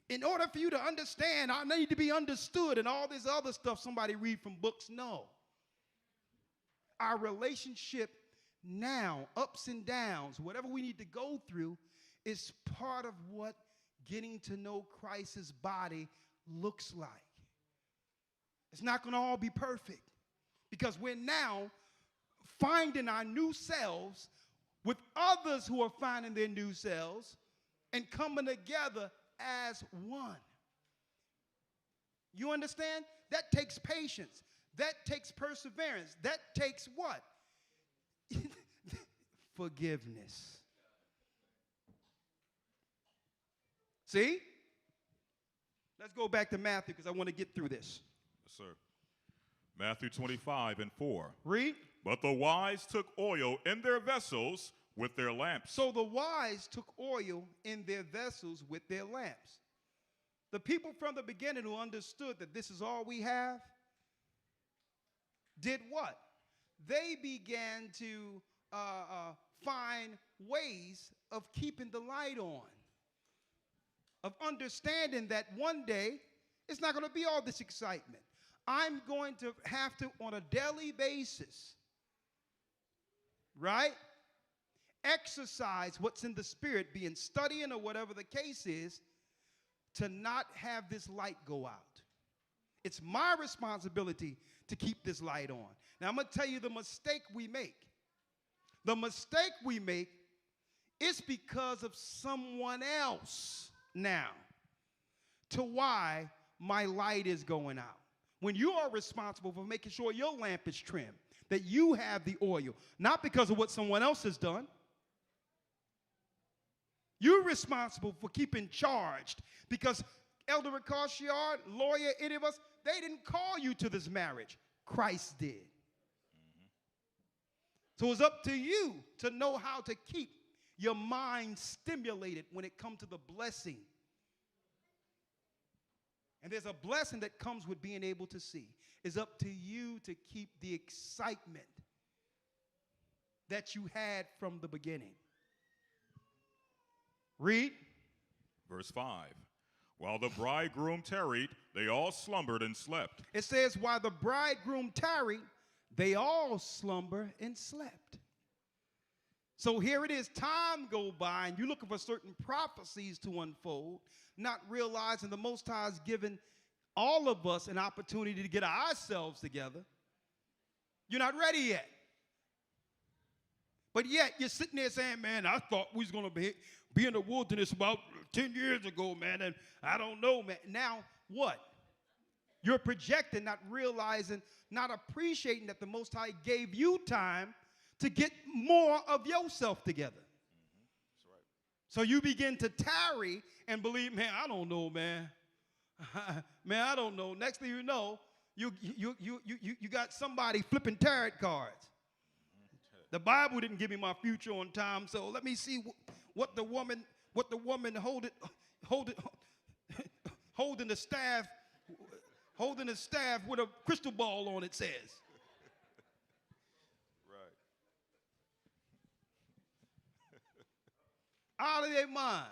in order for you to understand, I need to be understood and all this other stuff somebody read from books. No. Our relationship now, ups and downs, whatever we need to go through, is part of what getting to know Christ's body looks like. It's not going to all be perfect, because we're now finding our new selves with others who are finding their new selves and coming together as one. You understand? That takes patience. That takes perseverance. That takes what? Forgiveness. See? Let's go back to Matthew, because I want to get through this. Yes, sir. Matthew 25:4. Read. But the wise took oil in their vessels with their lamps. So the wise took oil in their vessels with their lamps. The people from the beginning who understood that this is all we have did what? They began to find ways of keeping the light on, of understanding that one day it's not going to be all this excitement. I'm going to have to, on a daily basis, right, exercise what's in the spirit, be in studying or whatever the case is, to not have this light go out. It's my responsibility to keep this light on. Now, I'm going to tell you the mistake we make. The mistake we make is because of someone else now to why my light is going out. When you are responsible for making sure your lamp is trimmed, that you have the oil, not because of what someone else has done. You're responsible for keeping charged, because Elder Rawchaa, Lawya, any of us, they didn't call you to this marriage. Christ did. So it's up to you to know how to keep your mind stimulated when it comes to the blessing. And there's a blessing that comes with being able to see. It's up to you to keep the excitement that you had from the beginning. Read. Verse 5. While the bridegroom tarried, they all slumbered and slept. It says, while the bridegroom tarried, they all slumber and slept. So here it is, time go by, and you're looking for certain prophecies to unfold, not realizing the Most High has given all of us an opportunity to get ourselves together. You're not ready yet. But yet you're sitting there saying, man, I thought we was going to be in the wilderness about 10 years ago, man, and I don't know, man. Now what? You're projecting, not realizing, not appreciating that the Most High gave you time to get more of yourself together. That's right. So you begin to tarry and believe, man, I don't know, man. Man, I don't know. Next thing you know, you got somebody flipping tarot cards. The Bible didn't give me my future on time, so let me see what the woman holding the staff with a crystal ball on it says. Right. Out of their mind.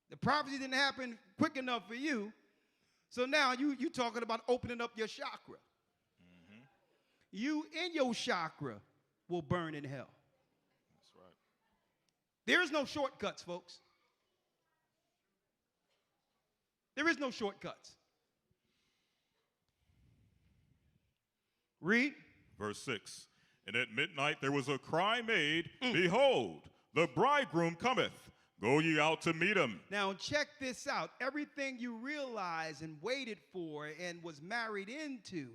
The prophecy didn't happen quick enough for you, so now you talking about opening up your chakra. Mm-hmm. You in your chakra will burn in hell. That's right. There is no shortcuts, folks. There is no shortcuts. Read. Verse 6. And at midnight there was a cry made, Behold, the bridegroom cometh. Go ye out to meet him. Now check this out. Everything you realized and waited for and was married into.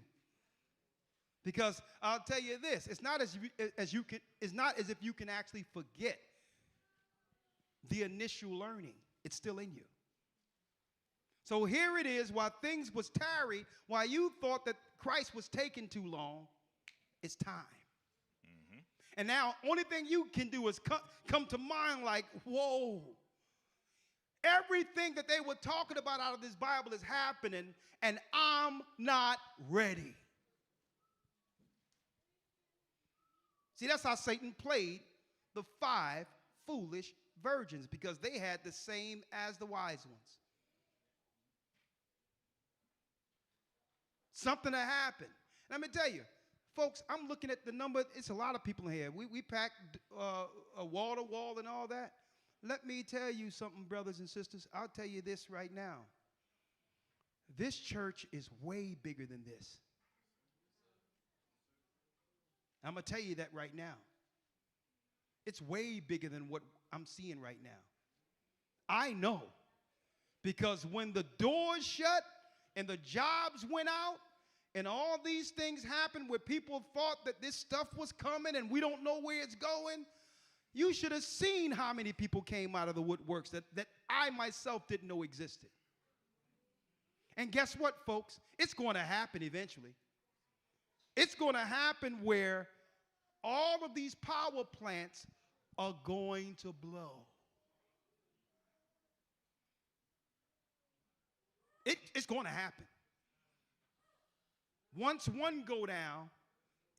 Because I'll tell you this, it's not as if you can actually forget the initial learning. It's still in you. So here it is, while things was tarried, while you thought that Christ was taking too long, it's time. Mm-hmm. And now, only thing you can do is come to mind like, whoa. Everything that they were talking about out of this Bible is happening, and I'm not ready. See, that's how Satan played the 5 foolish virgins, because they had the same as the wise ones. Something that happened. And let me tell you, folks, I'm looking at the number. It's a lot of people in here. We packed a wall to wall and all that. Let me tell you something, brothers and sisters. I'll tell you this right now. This church is way bigger than this. I'm going to tell you that right now. It's way bigger than what I'm seeing right now. I know, because when the doors shut and the jobs went out and all these things happened where people thought that this stuff was coming and we don't know where it's going, you should have seen how many people came out of the woodworks that I myself didn't know existed. And guess what, folks? It's going to happen eventually. It's going to happen where all of these power plants are going to blow. It's going to happen. Once one go down,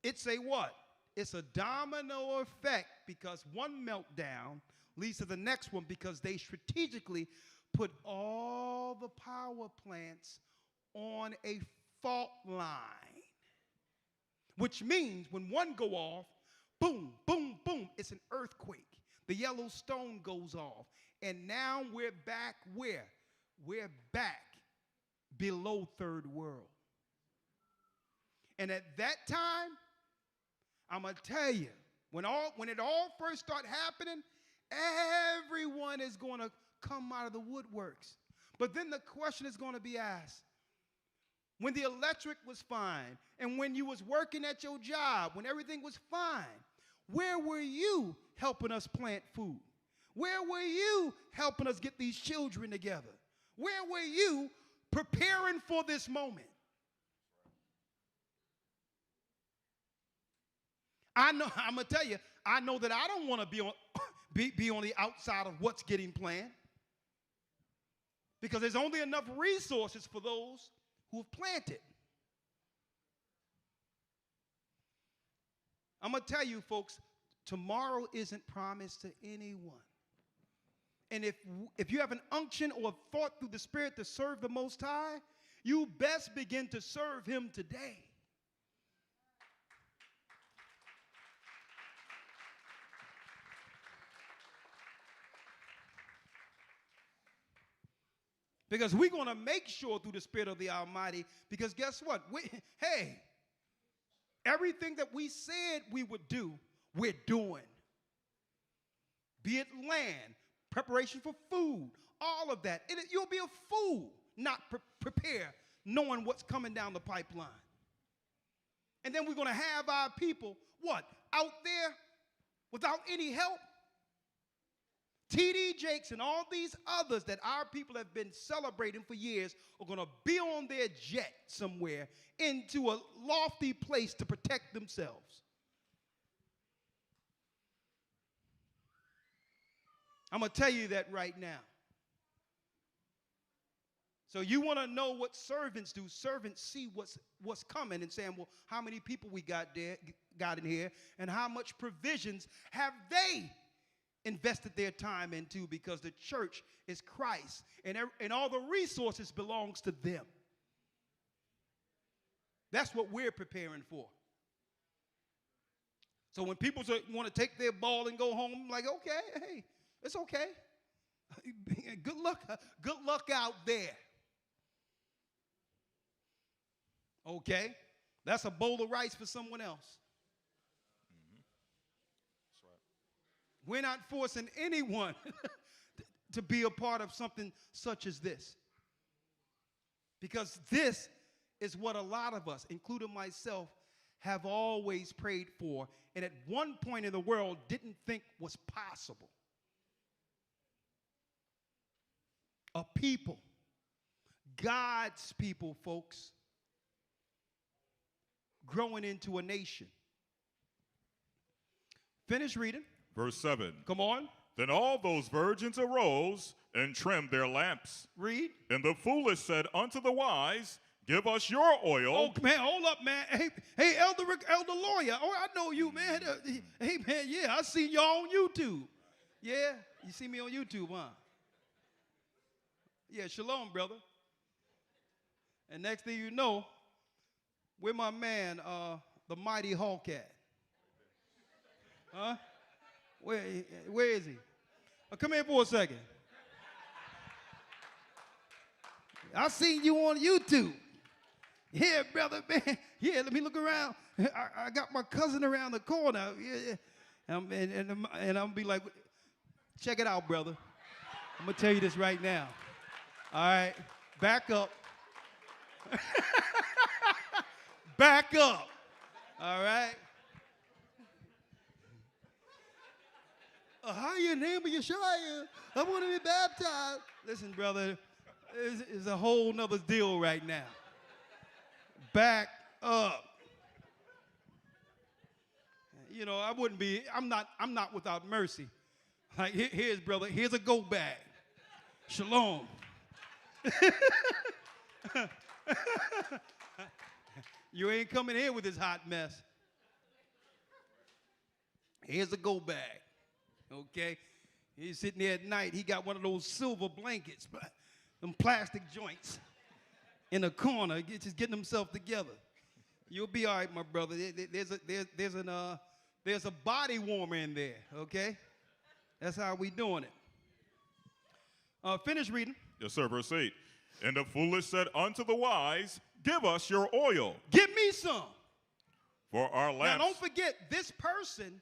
it's a what? It's a domino effect, because one meltdown leads to the next one, because they strategically put all the power plants on a fault line. Which means when one go off, boom, boom, boom, it's an earthquake. The yellow stone goes off. And now we're back where? We're back below third world. And at that time, I'm going to tell you, when it all first started happening, everyone is going to come out of the woodworks. But then the question is going to be asked, when the electric was fine, and when you was working at your job, when everything was fine, where were you helping us plant food? Where were you helping us get these children together? Where were you preparing for this moment? I know, I'm going to tell you, I know that I don't want to be on the outside of what's getting planned, because there's only enough resources for those who have planted. I'm going to tell you, folks, tomorrow isn't promised to anyone. And if you have an unction or a thought through the Spirit to serve the Most High, you best begin to serve Him today. Because we're going to make sure through the Spirit of the Almighty, because guess what? Everything that we said we would do, we're doing. Be it land, preparation for food, all of that. You'll be a fool not prepare, knowing what's coming down the pipeline. And then we're going to have our people, what, out there without any help? T.D. Jakes and all these others that our people have been celebrating for years are going to be on their jet somewhere into a lofty place to protect themselves. I'm going to tell you that right now. So you want to know what servants do. Servants see what's coming and saying, well, how many people we got in here, and how much provisions have they invested their time into, because the church is Christ, and all the resources belongs to them. That's what we're preparing for. So when people want to take their ball and go home, I'm like, okay, hey, it's okay. Good luck out there. Okay, that's a bowl of rice for someone else. That's right. We're not forcing anyone to be a part of something such as this, because this is what a lot of us, including myself, have always prayed for, and at one point in the world didn't think was possible. A people, God's people, folks, growing into a nation. Finish reading. Verse 7. Come on. Then all those virgins arose and trimmed their lamps. Read. And the foolish said unto the wise, give us your oil. Oh, man, hold up, man. Hey, Elder Lawya. Oh, I know you, man. Hey, man, yeah, I seen y'all on YouTube. Yeah, you see me on YouTube, huh? Yeah, shalom, brother. And next thing you know, where my man, the mighty Hawk at? Huh? Where is he? Come here for a second. I seen you on YouTube. Yeah, brother, man. Yeah, let me look around. I got my cousin around the corner. Yeah. And I'm going to be like, check it out, brother. I'm going to tell you this right now. All right, back up. Back up. All right. How your name of Yeshua? I want to be baptized. Listen, brother, it's a whole nother deal right now. Back up. You know, I'm not without mercy. Like, here's, brother, here's a go bag. Shalom. You ain't coming here with this hot mess. Here's a go bag. Okay? He's sitting there at night. He got one of those silver blankets, them plastic joints in a corner, just getting himself together. You'll be all right, my brother. There's a body warmer in there, okay? That's how we doing it. Finish reading. Yes, sir, verse 8. And the foolish said unto the wise, give us your oil. Give me some. For our lamps. Now, don't forget, this person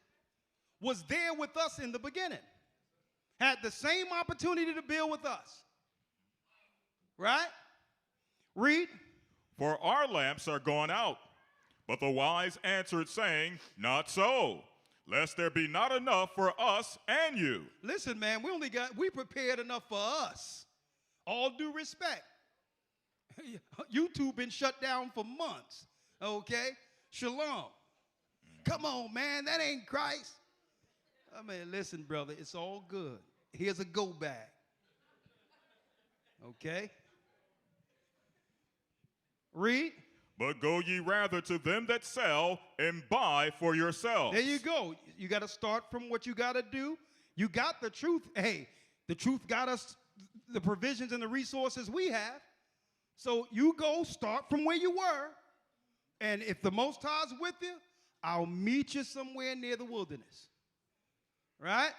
was there with us in the beginning. Had the same opportunity to build with us. Right? Read. For our lamps are gone out. But the wise answered, saying, not so, lest there be not enough for us and you. Listen, man, we prepared enough for us. All due respect. YouTube been shut down for months. Okay? Shalom. Come on, man, that ain't Christ. I mean, listen, brother, it's all good. Here's a go bag. Okay? Read. But go ye rather to them that sell and buy for yourselves. There you go. You got to start from what you got to do. You got the truth. Hey, the truth got us the provisions and the resources we have. So you go start from where you were. And if the Most High's with you, I'll meet you somewhere near the wilderness. Right?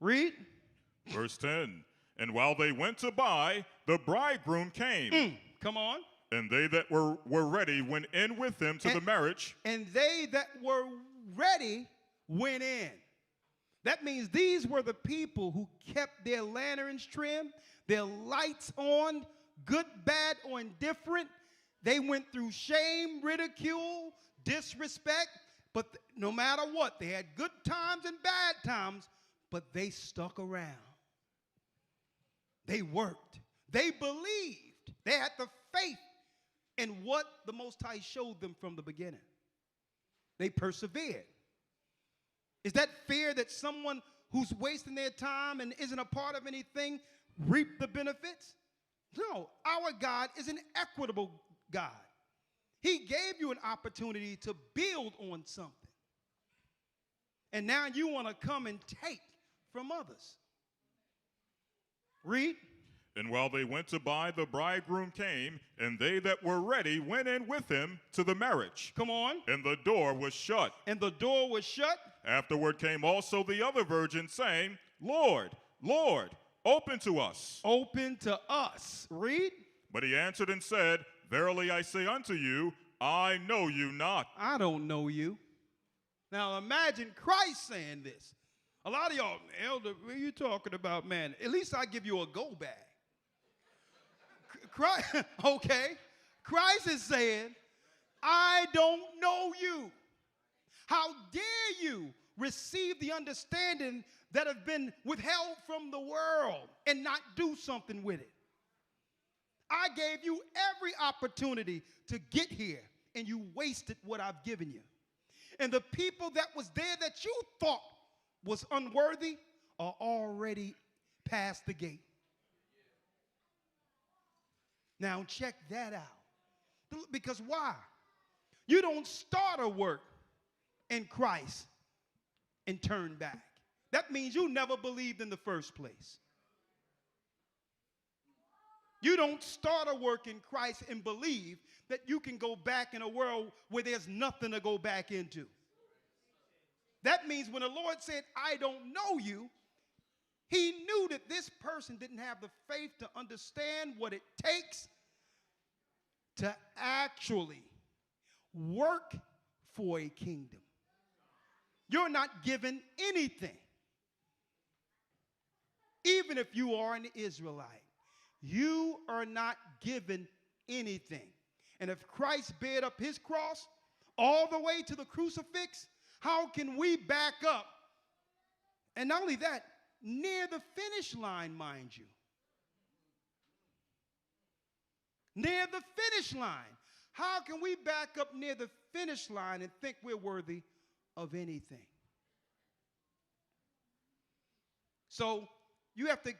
Read. Verse 10. And while they went to buy, the bridegroom came. Come on. And they that were ready went in with him to the marriage. And they that were ready went in. That means these were the people who kept their lanterns trimmed, their lights on, good, bad, or indifferent. They went through shame, ridicule, disrespect, but no matter what, they had good times and bad times, but they stuck around. They worked. They believed. They had the faith in what the Most High showed them from the beginning. They persevered. Is that fair that someone who's wasting their time and isn't a part of anything reap the benefits? No, our God is an equitable God. He gave you an opportunity to build on something. And now you want to come and take from others. Read. And while they went to buy, the bridegroom came, and they that were ready went in with him to the marriage. Come on. And the door was shut. And the door was shut. Afterward came also the other virgins, saying, Lord, Lord, open to us. Open to us. Read. But he answered and said, Verily I say unto you, I know you not. I don't know you. Now imagine Christ saying this. A lot of y'all, Elder, what are you talking about, man? At least I give you a go bag. Christ, okay. Christ is saying, I don't know you. How dare you receive the understanding that have been withheld from the world and not do something with it? I gave you every opportunity to get here, and you wasted what I've given you. And the people that was there that you thought was unworthy are already past the gate. Now check that out. Because why? You don't start a work in Christ and turn back. That means you never believed in the first place. You don't start a work in Christ and believe that you can go back in a world where there's nothing to go back into. That means when the Lord said, I don't know you, he knew that this person didn't have the faith to understand what it takes to actually work for a kingdom. You're not given anything. Even if you are an Israelite, you are not given anything. And if Christ bared up his cross all the way to the crucifix, how can we back up? And not only that, near the finish line, mind you. Near the finish line. How can we back up near the finish line and think we're worthy of anything? So you have to,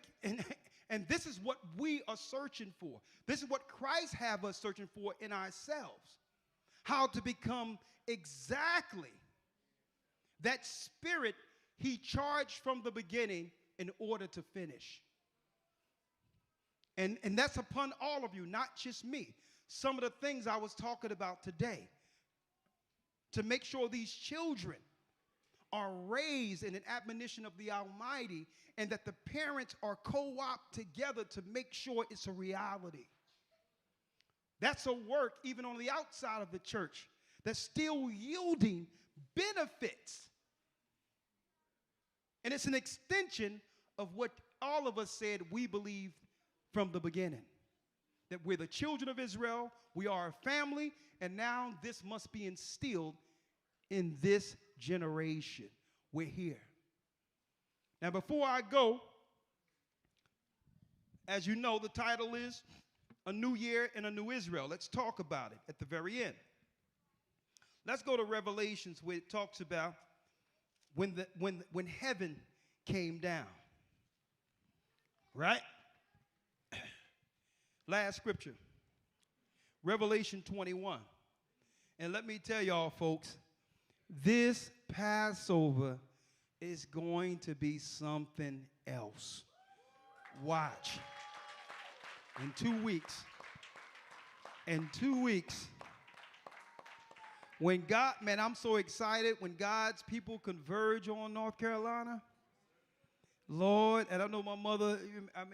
and this is what we are searching for. This is what Christ have us searching for in ourselves. How to become exactly that spirit he charged from the beginning in order to finish. And that's upon all of you, not just me. Some of the things I was talking about today, to make sure these children are raised in an admonition of the Almighty, and that the parents are co-op together to make sure it's a reality. That's a work even on the outside of the church that's still yielding benefits. And it's an extension of what all of us said we believed from the beginning. That we're the children of Israel, we are a family, and now this must be instilled in this generation. We're here. Now, before I go, as you know, the title is A New Year and a New Israel. Let's talk about it at the very end. Let's go to Revelations, where it talks about when heaven came down. Right? Last scripture, Revelation 21. And let me tell y'all, folks, this Passover is going to be something else. Watch. In 2 weeks. In 2 weeks. When God, man, I'm so excited when God's people converge on North Carolina. Lord, and I know my mother,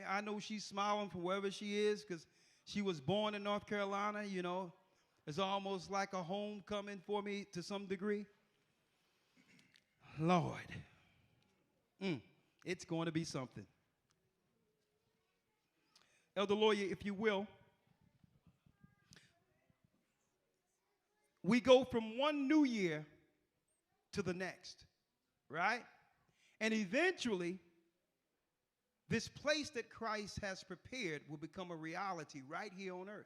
I know she's smiling from wherever she is because she was born in North Carolina, you know. It's almost like a homecoming for me to some degree. Lord, it's going to be something. Elder Lawya, if you will, we go from one new year to the next, right? And eventually, this place that Christ has prepared will become a reality right here on earth.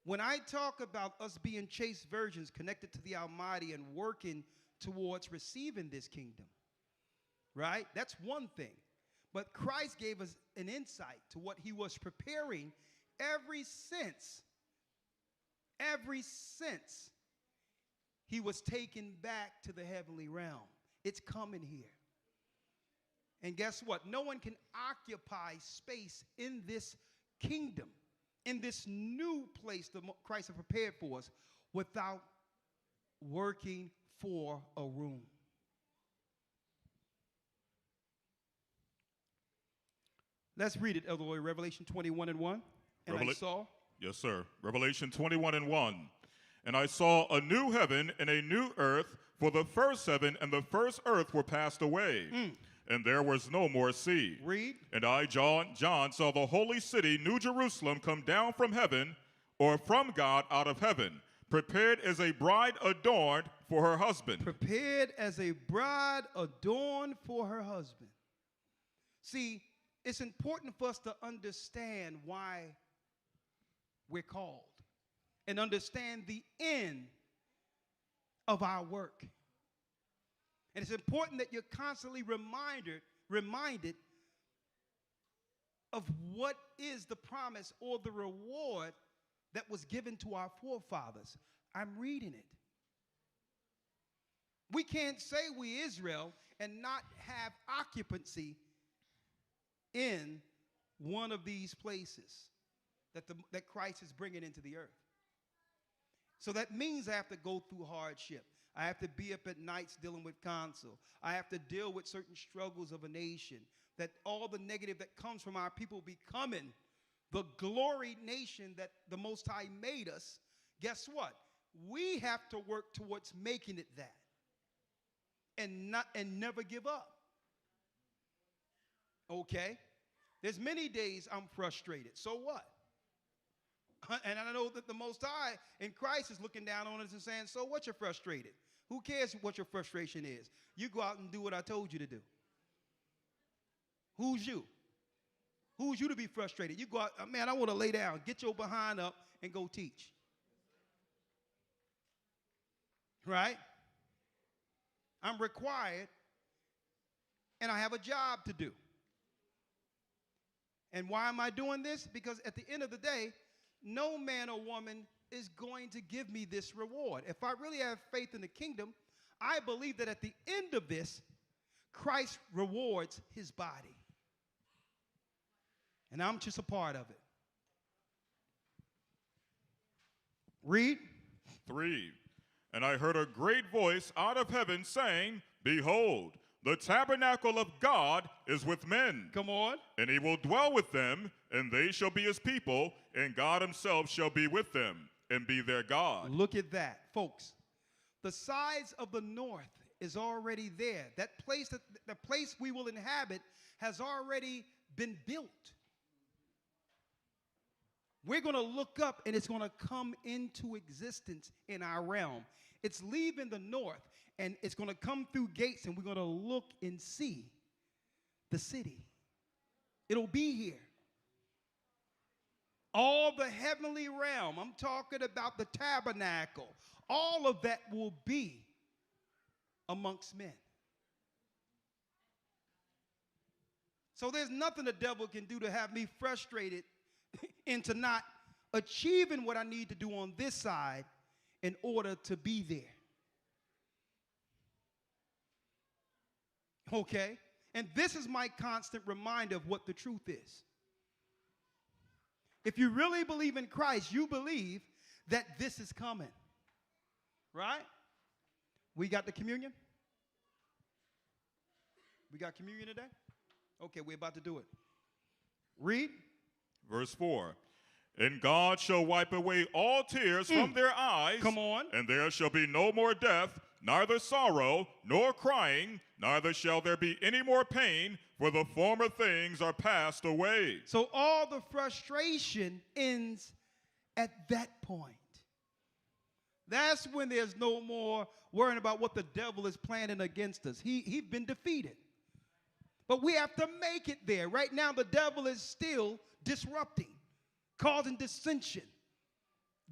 When I talk about us being chaste virgins connected to the Almighty and working towards receiving this kingdom, right? That's one thing. But Christ gave us an insight to what he was preparing ever since he was taken back to the heavenly realm. It's coming here. And guess what? No one can occupy space in this kingdom, in this new place that Christ has prepared for us, without working for a room. Let's read it, Elder Rawchaa, Revelation 21:1. And I saw. Yes, sir. Revelation 21:1. And I saw a new heaven and a new earth, for the first heaven and the first earth were passed away, and there was no more sea. Read. And I, John, saw the holy city, New Jerusalem, come down from heaven, or from God out of heaven, prepared as a bride adorned for her husband. Prepared as a bride adorned for her husband. See, it's important for us to understand why we're called and understand the end of our work. And it's important that you're constantly reminded of what is the promise or the reward that was given to our forefathers. I'm reading it. We can't say we Israel and not have occupancy in one of these places that Christ is bringing into the earth. So that means I have to go through hardship. I have to be up at nights dealing with counsel. I have to deal with certain struggles of a nation. That all the negative that comes from our people becoming the glory nation that the Most High made us, guess what? We have to work towards making it that. And never give up. Okay? There's many days I'm frustrated. So what? And I know that the Most High in Christ is looking down on us and saying, so what, you're frustrated? Who cares what your frustration is? You go out and do what I told you to do. Who's you? Who's you to be frustrated? You go out, man, I want to lay down. Get your behind up and go teach. Right? I'm required, and I have a job to do. And why am I doing this? Because at the end of the day, no man or woman is going to give me this reward. If I really have faith in the kingdom, I believe that at the end of this, Christ rewards his body. And I'm just a part of it. Read. 3. And I heard a great voice out of heaven saying, behold, the tabernacle of God is with men. Come on. And he will dwell with them, and they shall be his people, and God himself shall be with them, and be their God. Look at that, folks. The sides of the north is already there. That place, the place we will inhabit, has already been built. We're going to look up, and it's going to come into existence in our realm. It's leaving the north, and it's going to come through gates, and we're going to look and see the city. It'll be here. All the heavenly realm, I'm talking about the tabernacle, all of that will be amongst men. So there's nothing the devil can do to have me frustrated into not achieving what I need to do on this side in order to be there. Okay? And this is my constant reminder of what the truth is. If you really believe in Christ, you believe that this is coming. Right? We got the communion? We got communion today? Okay, we're about to do it. Read. Verse 4. And God shall wipe away all tears from their eyes. Come on. And there shall be no more death, neither sorrow, nor crying, neither shall there be any more pain, for the former things are passed away. So all the frustration ends at that point. That's when there's no more worrying about what the devil is planning against us. He's been defeated. But we have to make it there. Right now, the devil is still disrupting, causing dissension,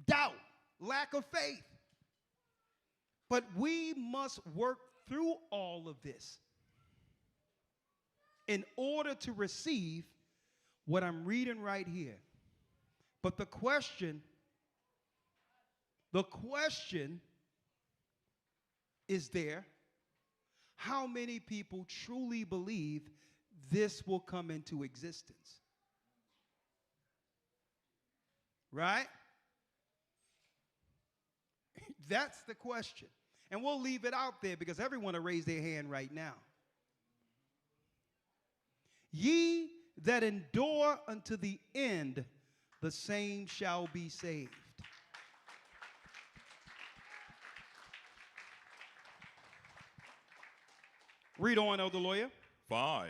doubt, lack of faith. But we must work through all of this in order to receive what I'm reading right here. But the question is there, how many people truly believe this will come into existence? Right? That's the question. And we'll leave it out there because everyone will raise their hand right now. Ye that endure unto the end, the same shall be saved. Read on, Elder Lawyer. 5.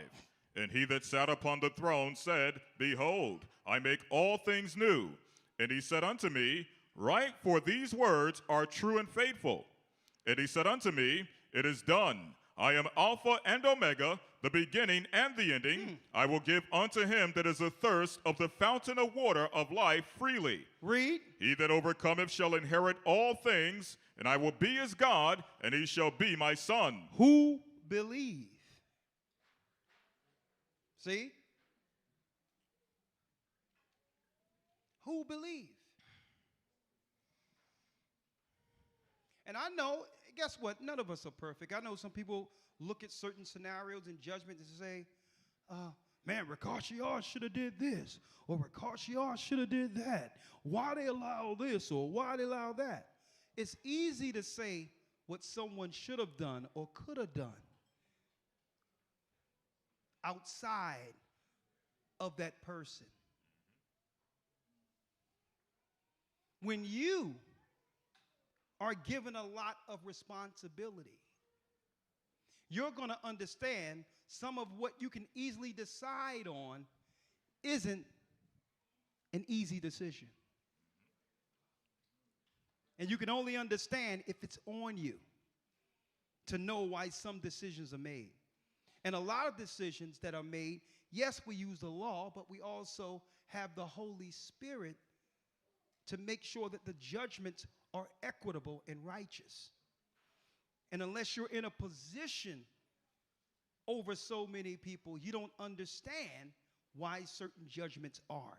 And he that sat upon the throne said, Behold, I make all things new. And he said unto me, Write, for these words are true and faithful. And he said unto me, It is done. I am Alpha and Omega, the beginning and the ending. I will give unto him that is athirst of the fountain of water of life freely. Read. He that overcometh shall inherit all things, and I will be his God, and he shall be my son. Who believe? See? Who believe? And I know, guess what? None of us are perfect. I know some people look at certain scenarios and judgment and say, man, Rawchaa should have did this, or Rawchaa should have did that. Why they allow this, or why they allow that? It's easy to say what someone should have done or could have done outside of that person. When you are given a lot of responsibility, you're going to understand some of what you can easily decide on isn't an easy decision. And you can only understand if it's on you to know why some decisions are made. And a lot of decisions that are made, yes, we use the law, but we also have the Holy Spirit to make sure that the judgments are equitable and righteous. And unless you're in a position over so many people, you don't understand why certain judgments are.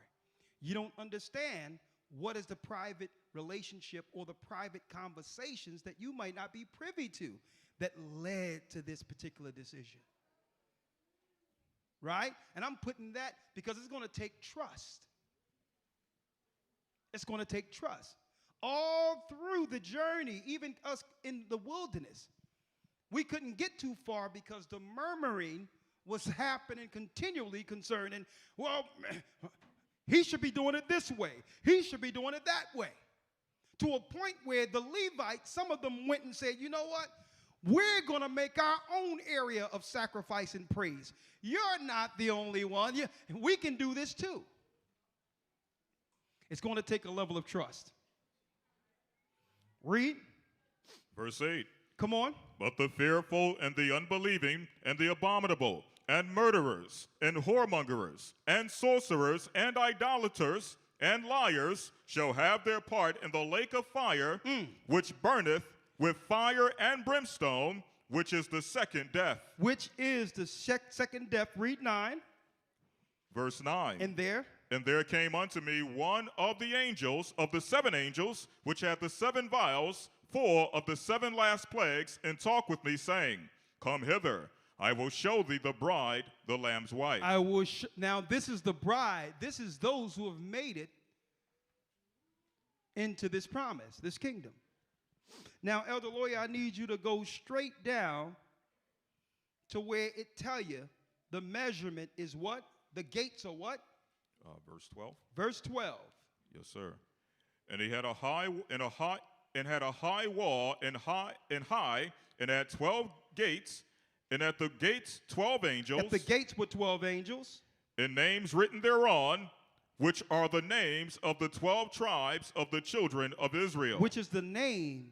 You don't understand what is the private relationship or the private conversations that you might not be privy to that led to this particular decision. Right? And I'm putting that because it's going to take trust. It's going to take trust. All through the journey, even us in the wilderness, we couldn't get too far because the murmuring was happening continually concerning, well, he should be doing it this way. He should be doing it that way. To a point where the Levites, some of them went and said, you know what? We're going to make our own area of sacrifice and praise. You're not the only one. We can do this too. It's going to take a level of trust. Read. Verse 8. Come on. But the fearful and the unbelieving and the abominable and murderers and whoremongers and sorcerers and idolaters and liars shall have their part in the lake of fire, which burneth with fire and brimstone, which is the second death. Which is the second death. Read 9. Verse 9. And there. And there came unto me one of the angels, of the 7 angels, which had the 7 vials, full of the 7 last plagues, and talked with me, saying, Come hither, I will show thee the bride, the Lamb's wife. I will. Now this is the bride. This is those who have made it into this promise, this kingdom. Now, Elder Lawya, I need you to go straight down to where it tell you the measurement is what? The gates are what? Verse 12. Verse 12. Yes, sir. And he had a high wall and had 12 gates, and at the gates 12 angels. At the gates were 12 angels. And names written thereon, which are the names of the 12 tribes of the children of Israel. Which is the name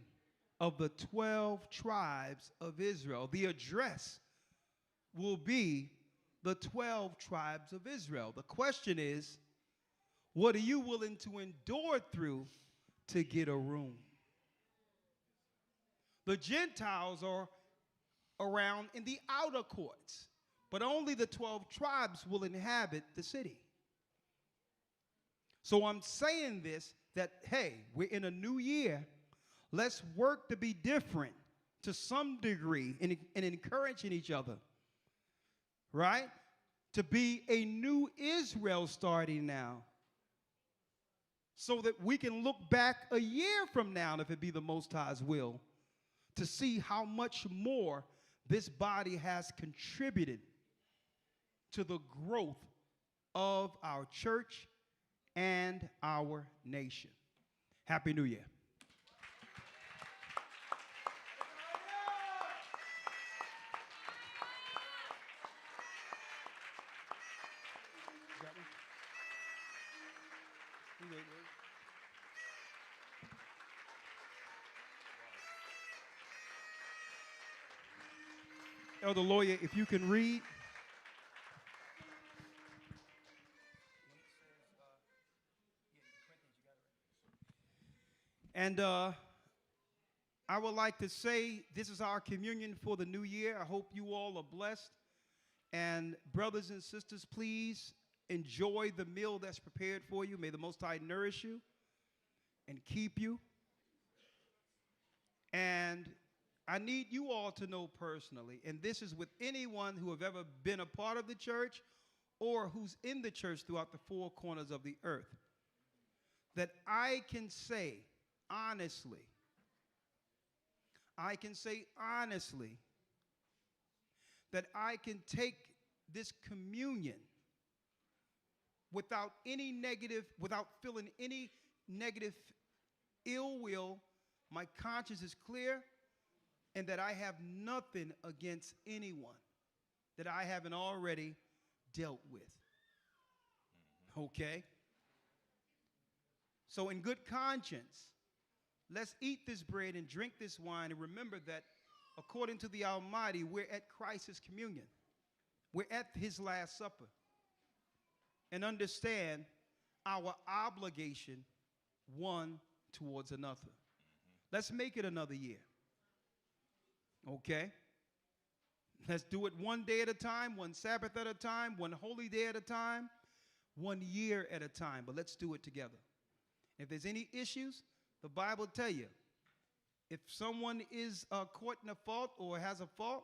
of the 12 tribes of Israel. The address will be the 12 tribes of Israel. The question is, what are you willing to endure through to get a room? The Gentiles are around in the outer courts, but only the 12 tribes will inhabit the city. So I'm saying this, that, hey, we're in a new year. Let's work to be different to some degree and encouraging each other, right? To be a new Israel starting now, so that we can look back a year from now, if it be the Most High's will, to see how much more this body has contributed to the growth of our church and our nation. Happy New Year. Elder Lawya, if you can read. And I would like to say this is our communion for the new year. I hope you all are blessed. And brothers and sisters, please enjoy the meal that's prepared for you. May the Most High nourish you and keep you. And I need you all to know personally, and this is with anyone who have ever been a part of the church or who's in the church throughout the four corners of the earth, that I can say honestly, that I can take this communion without any negative, without feeling any negative ill will. My conscience is clear, and that I have nothing against anyone that I haven't already dealt with. Okay? So in good conscience, let's eat this bread and drink this wine, and remember that according to the Almighty, we're at Christ's communion. We're at his Last Supper. And understand our obligation one towards another. Let's make it another year. Okay? Let's do it one day at a time, one Sabbath at a time, one holy day at a time, 1 year at a time. But let's do it together. If there's any issues, the Bible tell you, if someone is caught in a fault or has a fault,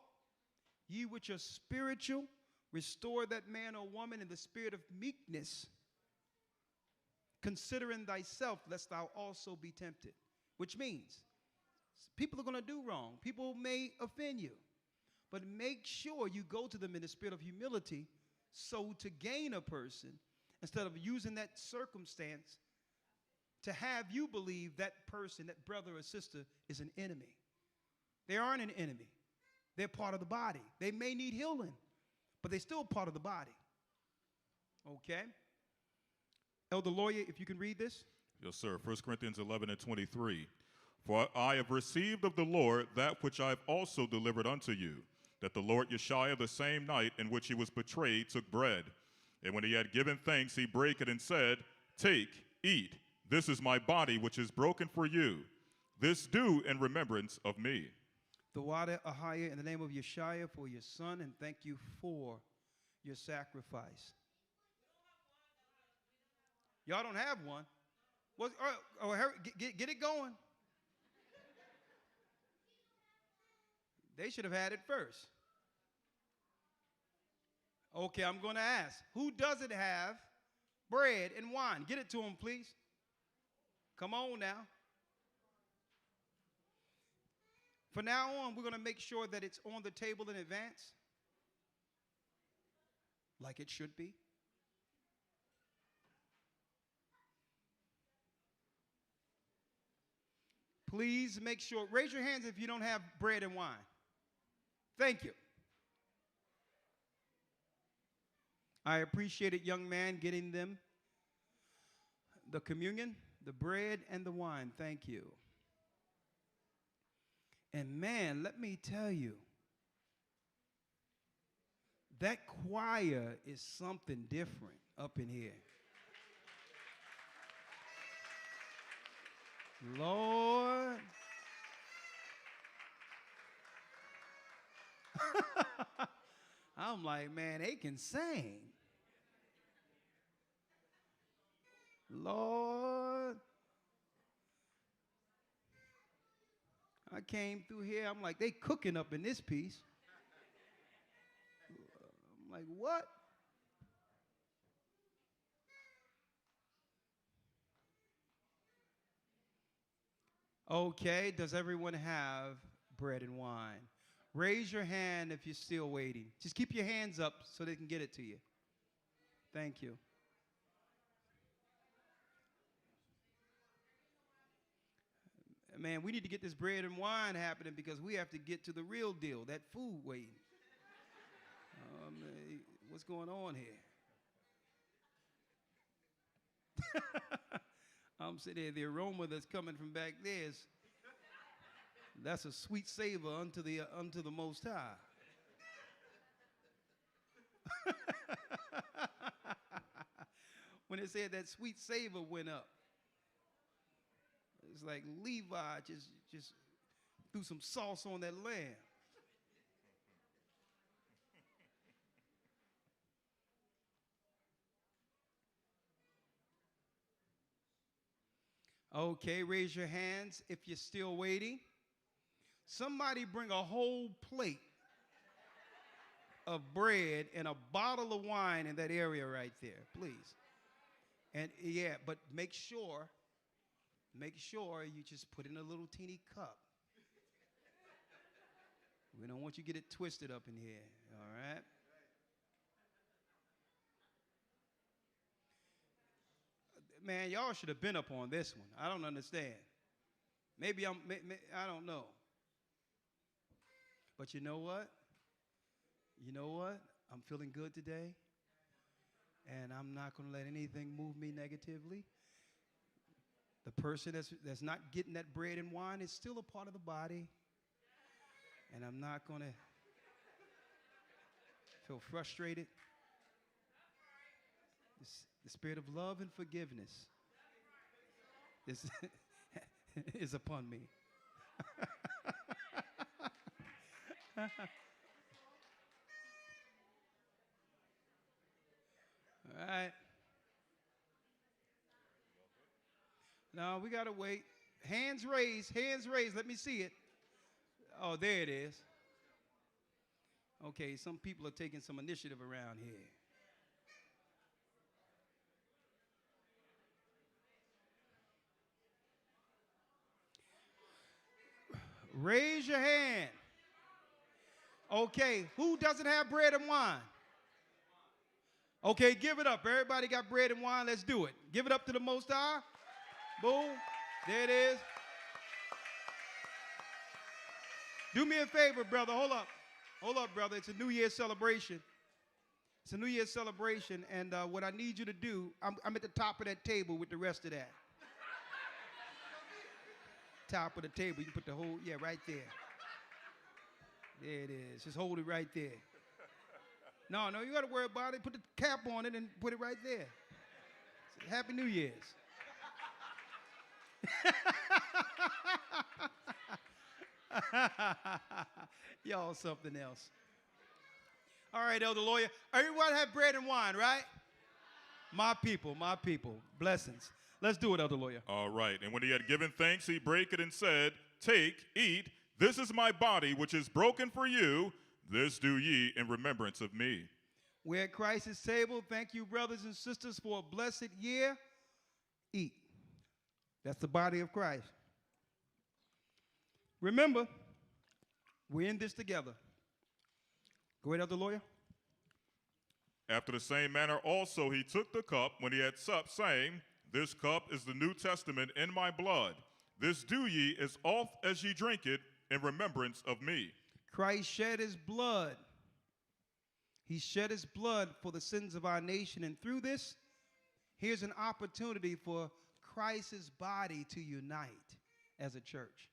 ye which are spiritual, restore that man or woman in the spirit of meekness, considering thyself, lest thou also be tempted. Which means, people are going to do wrong. People may offend you. But make sure you go to them in the spirit of humility, so to gain a person, instead of using that circumstance to have you believe that person, that brother or sister, is an enemy. They aren't an enemy. They're part of the body. They may need healing, but they're still part of the body. Okay? Elder Lawya, if you can read this. Yes, sir. 1 Corinthians 11:23. For I have received of the Lord that which I have also delivered unto you, that the Lord Yeshua, the same night in which he was betrayed, took bread. And when he had given thanks, he brake it and said, Take, eat. This is my body, which is broken for you. This do in remembrance of me. The water ahaya in the name of Yeshua for your son, and thank you for your sacrifice. Y'all don't have one? Well, hurry, get it going. They should have had it first. Okay, I'm going to ask, who doesn't have bread and wine? Get it to them, please. Come on now. From now on, we're going to make sure that it's on the table in advance, like it should be. Please make sure, raise your hands if you don't have bread and wine. Thank you. I appreciate it, young man, getting them the communion, the bread, and the wine. Thank you. And man, let me tell you, That choir is something different up in here. Lord. I'm like, man, they can sing. Lord. I came through here, I'm like, they cooking up in this piece. I'm like, what? Okay, does everyone have bread and wine? Raise your hand if you're still waiting. Just keep your hands up so they can get it to you. Thank you. Man, we need to get this bread and wine happening because we have to get to the real deal, that food waiting. What's going on here? I'm sitting there, the aroma that's coming from back there is, that's a sweet savor unto the Most High. When it said that sweet savor went up, it's like Levi just threw some sauce on that lamb. Okay, raise your hands if you're still waiting. Somebody bring a whole plate of bread and a bottle of wine in that area right there, please. And yeah, but make sure you just put in a little teeny cup. We don't want you to get it twisted up in here, all right? Man, y'all should have been up on this one. I don't understand. Maybe I don't know. But you know what? You know what? I'm feeling good today. And I'm not going to let anything move me negatively. The person that's not getting that bread and wine is still a part of the body. And I'm not going to feel frustrated. The spirit of love and forgiveness is upon me. All right. Now we got to wait. Hands raised, hands raised. Let me see it. Oh, there it is. Okay, some people are taking some initiative around here. Raise your hand. Okay, who doesn't have bread and wine? Okay, give it up. Everybody got bread and wine. Let's do it. Give it up to the Most High. Boom. There it is. Do me a favor, brother. Hold up. Hold up, brother. It's a New Year's celebration. It's a New Year's celebration, and what I need you to do, I'm at the top of that table with the rest of that. Top of the table. You can put the whole, yeah, right there. There it is. Just hold it right there. No, you got to worry about it. Put the cap on it and put it right there. So, Happy New Year's. Y'all something else. All right, Elder Lawya. Everyone have bread and wine, right? My people. Blessings. Let's do it, Elder Lawya. All right. And when he had given thanks, he brake it and said, Take, eat. This is my body, which is broken for you. This do ye in remembrance of me. We're at Christ's table. Thank you, brothers and sisters, for a blessed year. Eat. That's the body of Christ. Remember, we're in this together. Go ahead, Elder Lawya. After the same manner also he took the cup when he had supped, saying, This cup is the New Testament in my blood. This do ye as oft as ye drink it in remembrance of me. Christ shed his blood. He shed his blood for the sins of our nation. And through this, here's an opportunity for Christ's body to unite as a church.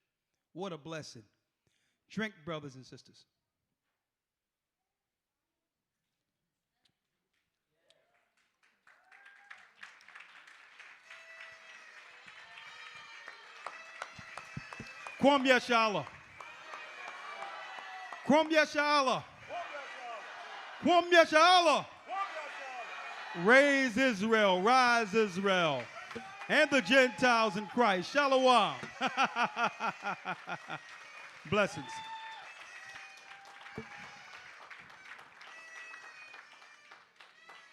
What a blessing. Drink, brothers and sisters. Kwam Yashala. Kwam Yashala. Kwam Yashala. Raise Israel, rise Israel, and the Gentiles in Christ. Shalom. Blessings.